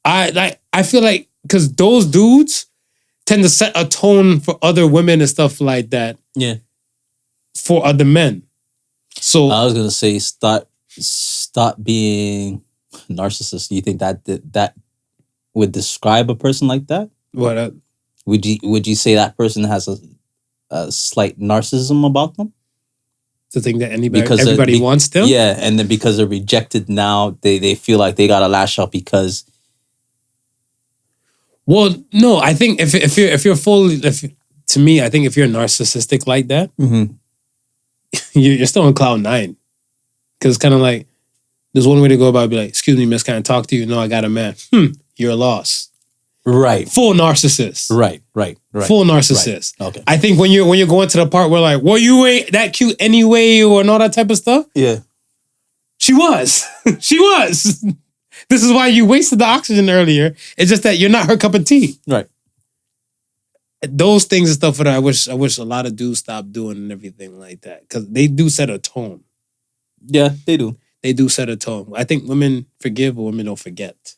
I feel like, because those dudes tend to set a tone for other women and stuff like that. Yeah. For other men. So I was gonna say stop being narcissist. Do you think that would describe a person like that? What? Would you say that person has a slight narcissism about them? To think that everybody wants them? Yeah, and then because they're rejected now, they feel like they gotta lash out because. Well, no, I think if you're fully, to me, I think if you're narcissistic like that, Mm-hmm. you're still on cloud 9. Because it's kind of like, there's one way to go about it, be like, excuse me, miss, can I talk to you? No, I got a man. You're lost. Right. Full narcissist. Right. Full narcissist. Right. Okay. I think when you're going to the part where like, well, you ain't that cute anyway, or and all that type of stuff. Yeah. She was. She was. This is why you wasted the oxygen earlier. It's just that you're not her cup of tea. Right. Those things and stuff that I wish a lot of dudes stop doing and everything like that. Because they do set a tone. Yeah, they do. They do set a tone. I think women forgive, but women don't forget.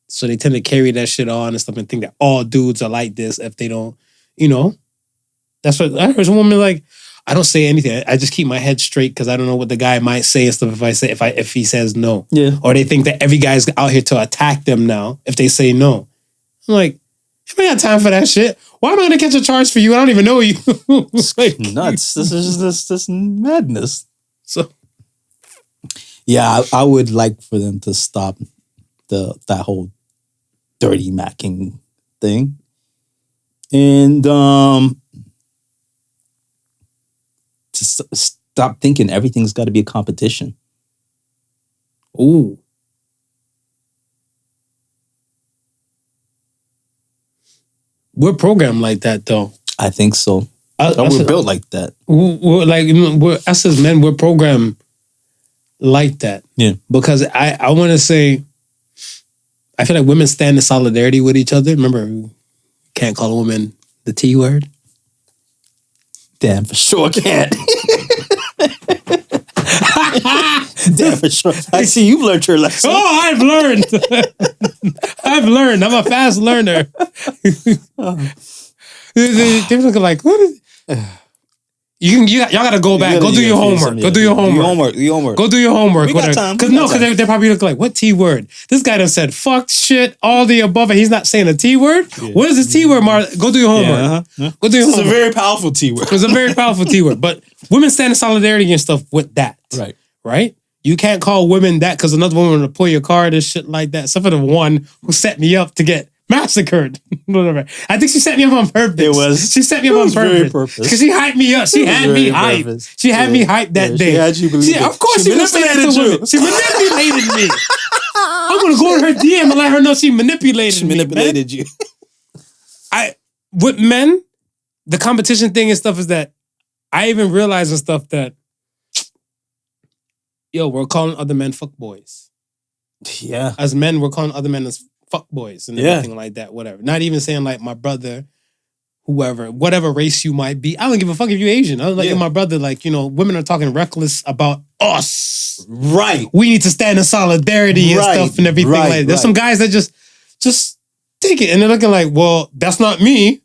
So they tend to carry that shit on and stuff and think that all dudes are like this if they don't, That's what I heard some woman like, I don't say anything. I just keep my head straight because I don't know what the guy might say and stuff if he says no. Yeah. Or they think that every guy's out here to attack them now if they say no. I'm like, if I got time for that shit, why am I gonna catch a charge for you? I don't even know you. Like, Nuts. This is this madness. So yeah, I would like for them to stop that whole dirty macking thing. And just stop thinking everything's got to be a competition. ooh. We're programmed like that though. I think so. We're built like that. We're us as men, we're programmed like that. Yeah. Because I want to say, I feel like women stand in solidarity with each other. Remember, you can't call a woman the T word. Damn, for sure can't. Damn, for sure. I see you've learned your lesson. Oh, I've learned. I've learned. I'm a fast learner. They look like, what is... Y'all gotta go back. Go do your homework. Go do your homework. Do your homework. Go do your homework. We got time. Because they probably look like, what T word? This guy done said fuck, shit, all the above, and he's not saying a T word? Yeah. What is this T word, Mar? Go do your homework. Yeah, Go do your homework. It's a very powerful T word. It's a very powerful T word. But women stand in solidarity and stuff with that. Right. Right? You can't call women that because another woman will pull your card and shit like that. Except for the one who set me up to get massacred. Whatever. I think she set me up on purpose. It was. She set me up on purpose. Because she hyped me up. She had me hyped. She had me hyped that day. She had you believe it. Of course she manipulated you. She manipulated me. I'm going to go to her DM and let her know she manipulated me. She manipulated you. With men, the competition thing and stuff is that I even realize and stuff that, we're calling other men fuckboys. Yeah. As men, we're calling other men as fuckboys and everything like that, whatever. Not even saying like my brother, whoever, whatever race you might be. I don't give a fuck if you're Asian. I was like, my brother, like, women are talking reckless about us. Right. We need to stand in solidarity and stuff and everything like that. There's some guys that just take it and they're looking like, well, that's not me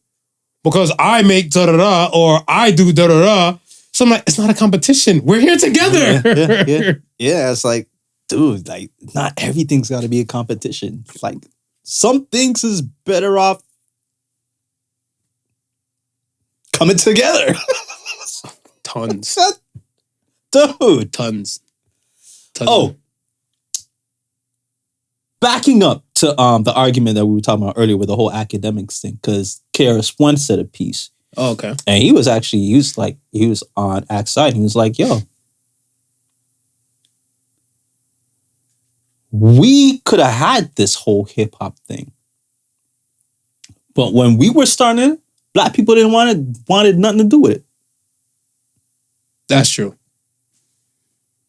because I make da-da-da or I do da-da-da. So I'm like, it's not a competition. We're here together. Yeah, it's like, dude, like, not everything's got to be a competition. Like, some things is better off coming together. Tons. Dude. Tons. Oh. Backing up to the argument that we were talking about earlier with the whole academics thing, because KRS-One said a piece. Oh, okay. And he was on Act's side. He was like, yo, we could have had this whole hip hop thing. But when we were starting, black people didn't wanted nothing to do with it. That's true.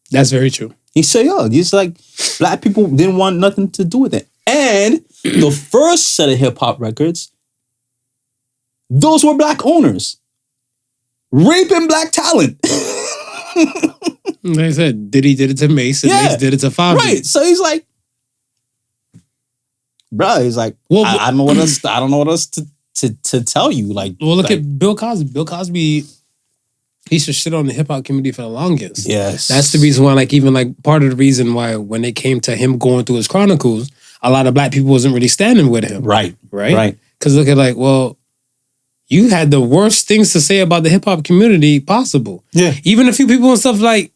That's very true. He said, yo, he's like, black people didn't want nothing to do with it. And the first set of hip hop records, those were black owners raping black talent. Like I said, Diddy did it to Mace and Mace did it to Favi. Right. So he's like, bro, he's like, well, I don't know what else to tell you. Like, well, look at Bill Cosby. Bill Cosby, he should shit on the hip hop community for the longest. Yes. That's the reason why, like, even like part of the reason why when it came to him going through his chronicles, a lot of black people wasn't really standing with him. Right. Right. Because look at like, well, you had the worst things to say about the hip hop community possible. Yeah. Even a few people and stuff like,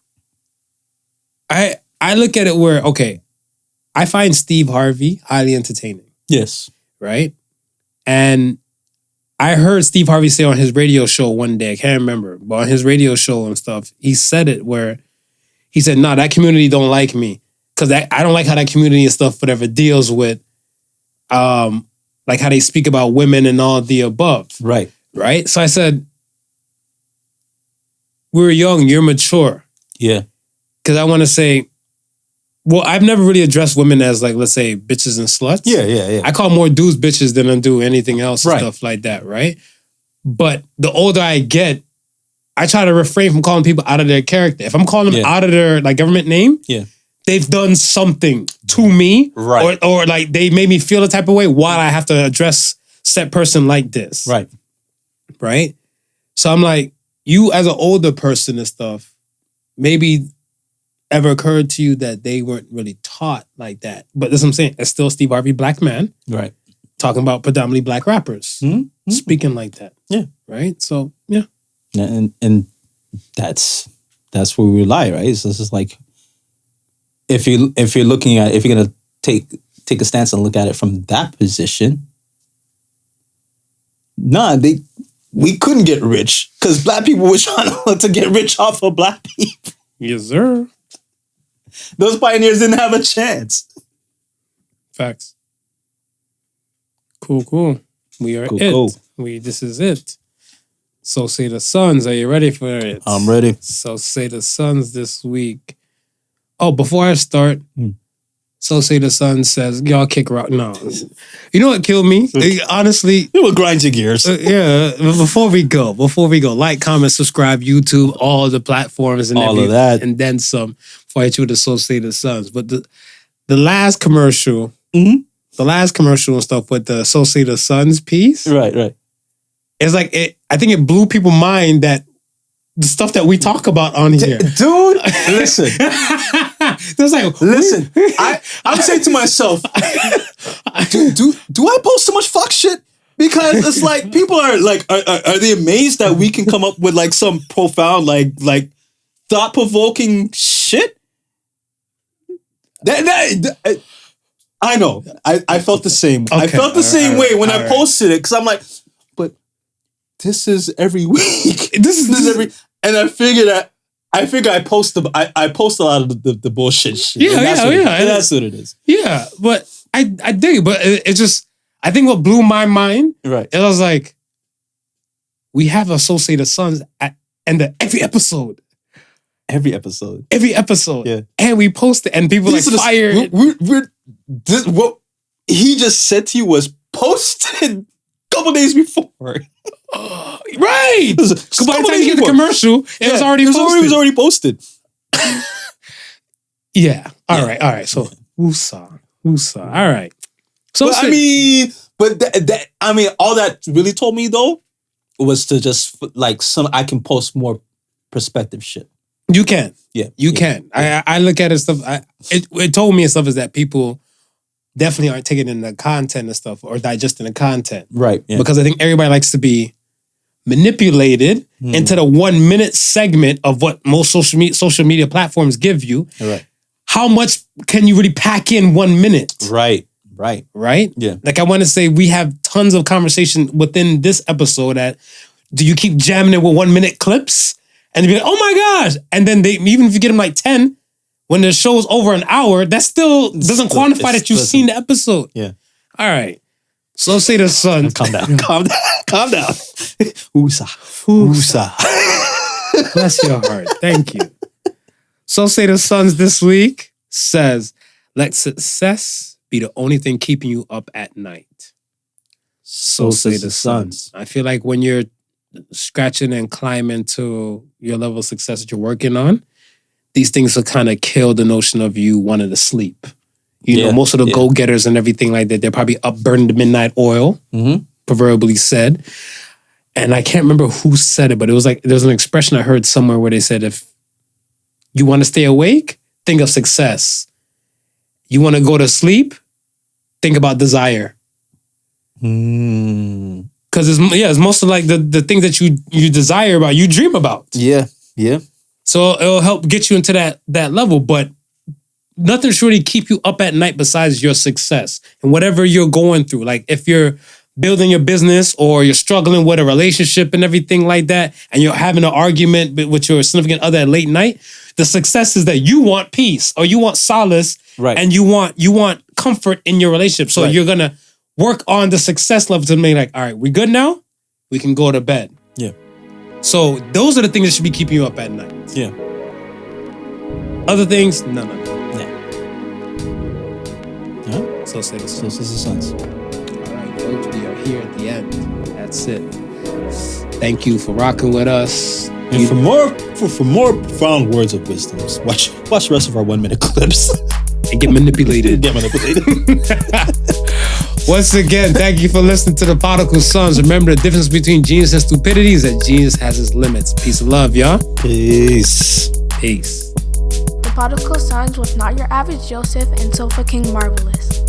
I look at it where, okay, I find Steve Harvey highly entertaining. Yes. Right? And I heard Steve Harvey say on his radio show one day, I can't remember, but on his radio show and stuff, he said it where he said, "No, that community don't like me because I don't like how that community and stuff, whatever, deals with, like how they speak about women and all the above." Right. Right. So I said, "We're young, you're mature." Yeah. Because I want to say, well, I've never really addressed women as like, let's say, bitches and sluts. Yeah. I call more dudes bitches than I do anything else and Right. stuff like that, right? But the older I get, I try to refrain from calling people out of their character. If I'm calling them out of their like government name, they've done something to me, right? Or like they made me feel a type of way. Why I have to address said person like this, right? So I'm like, you as an older person and stuff, maybe ever occurred to you that they weren't really taught like that. But that's what I'm saying. It's still Steve Harvey, black man, right? Talking about predominantly black rappers, speaking like that, right? So yeah. And that's where we rely, right? So it's just like if you're looking at, if you're gonna take a stance and look at it from that position, we couldn't get rich because black people were trying to get rich off of black people. Yes, sir. Those pioneers didn't have a chance. Facts. Cool. We are it. Cool. This is it. So say the Sons. Are you ready for it? I'm ready. So say the Sons this week. Oh, before I start, So say the Sons says, y'all kick rock. No. You know what killed me? Honestly. It will grind your gears. Yeah. Before we go, like, comment, subscribe, YouTube, all the platforms and all of that. And then some before I hit you with the So say the Sons. But the last commercial, the last commercial and stuff with the So say the Sons piece. Right. It's like, I think it blew people's mind that the stuff that we talk about on here. Dude, listen. There's like, listen, I'm saying to myself, do I post so much fuck shit? Because it's like people are like, are they amazed that we can come up with like some profound, like thought-provoking shit? I know. I felt the same. Okay, I felt the same way when I right. posted it because I'm like, but this is every week. This is every, and I figured I post a lot of the bullshit shit. Yeah. That's what it is. Yeah, but I dig it. But it just, I think what blew my mind, right? It was like, we have Associated Sons at end of every episode. Every episode. Yeah. And we post it, and people like fire. What he just said to you was posted a couple days before. Right. By the time you get the commercial, it was already posted. It was already posted. Yeah. All right. So, woosah. All right. So, but, all that really told me though was to just like I can post more perspective shit. You can. Yeah. You can. I look at it stuff. It told me and stuff is that people definitely aren't taking in the content and stuff or digesting the content. Right. Yeah. Because I think everybody likes to be manipulated into the 1 minute segment of what most social media platforms give you. Right. How much can you really pack in 1 minute? Right. Yeah. Like I want to say we have tons of conversation within this episode that do you keep jamming it with 1 minute clips? And you'd be like, oh my gosh. And then even if you get them like 10, when the show's over an hour, that still doesn't quantify that you've seen the episode. Yeah. All right. So say the Sons. Calm down. Oosa. Bless your heart. Thank you. So say the Sons this week says, let success be the only thing keeping you up at night. So say the Sons. I feel like when you're scratching and climbing to your level of success that you're working on, these things will kind of kill the notion of you wanting to sleep. You know, most of the go-getters and everything like that, they're probably up burning the midnight oil, proverbially said. And I can't remember who said it, but it was like, there's an expression I heard somewhere where they said, if you want to stay awake, think of success. You want to go to sleep, think about desire. Because it's mostly like the things that you desire about, you dream about. Yeah. So it'll help get you into that level, but nothing should really keep you up at night besides your success and whatever you're going through. Like if you're building your business or you're struggling with a relationship and everything like that, and you're having an argument with your significant other at late night, the success is that you want peace or you want solace, Right. and you want comfort in your relationship. So Right. you're gonna work on the success level to make like, all right, we good now? We can go to bed. Yeah. So those are the things that should be keeping you up at night. Yeah. Other things, no. Yeah. So say the So sons. this is the sons. All right, folks, we are here at the end. That's it. Thank you for rocking with us. And for more profound words of wisdom, watch the rest of our 1 minute clips. And get manipulated. Get manipulated. Once again, thank you for listening to the Podical Sons. Remember, the difference between genius and stupidity is that genius has its limits. Peace and love, y'all. Peace. Peace. The Podical Sons was not your average Joseph and Sofa King Marvelous.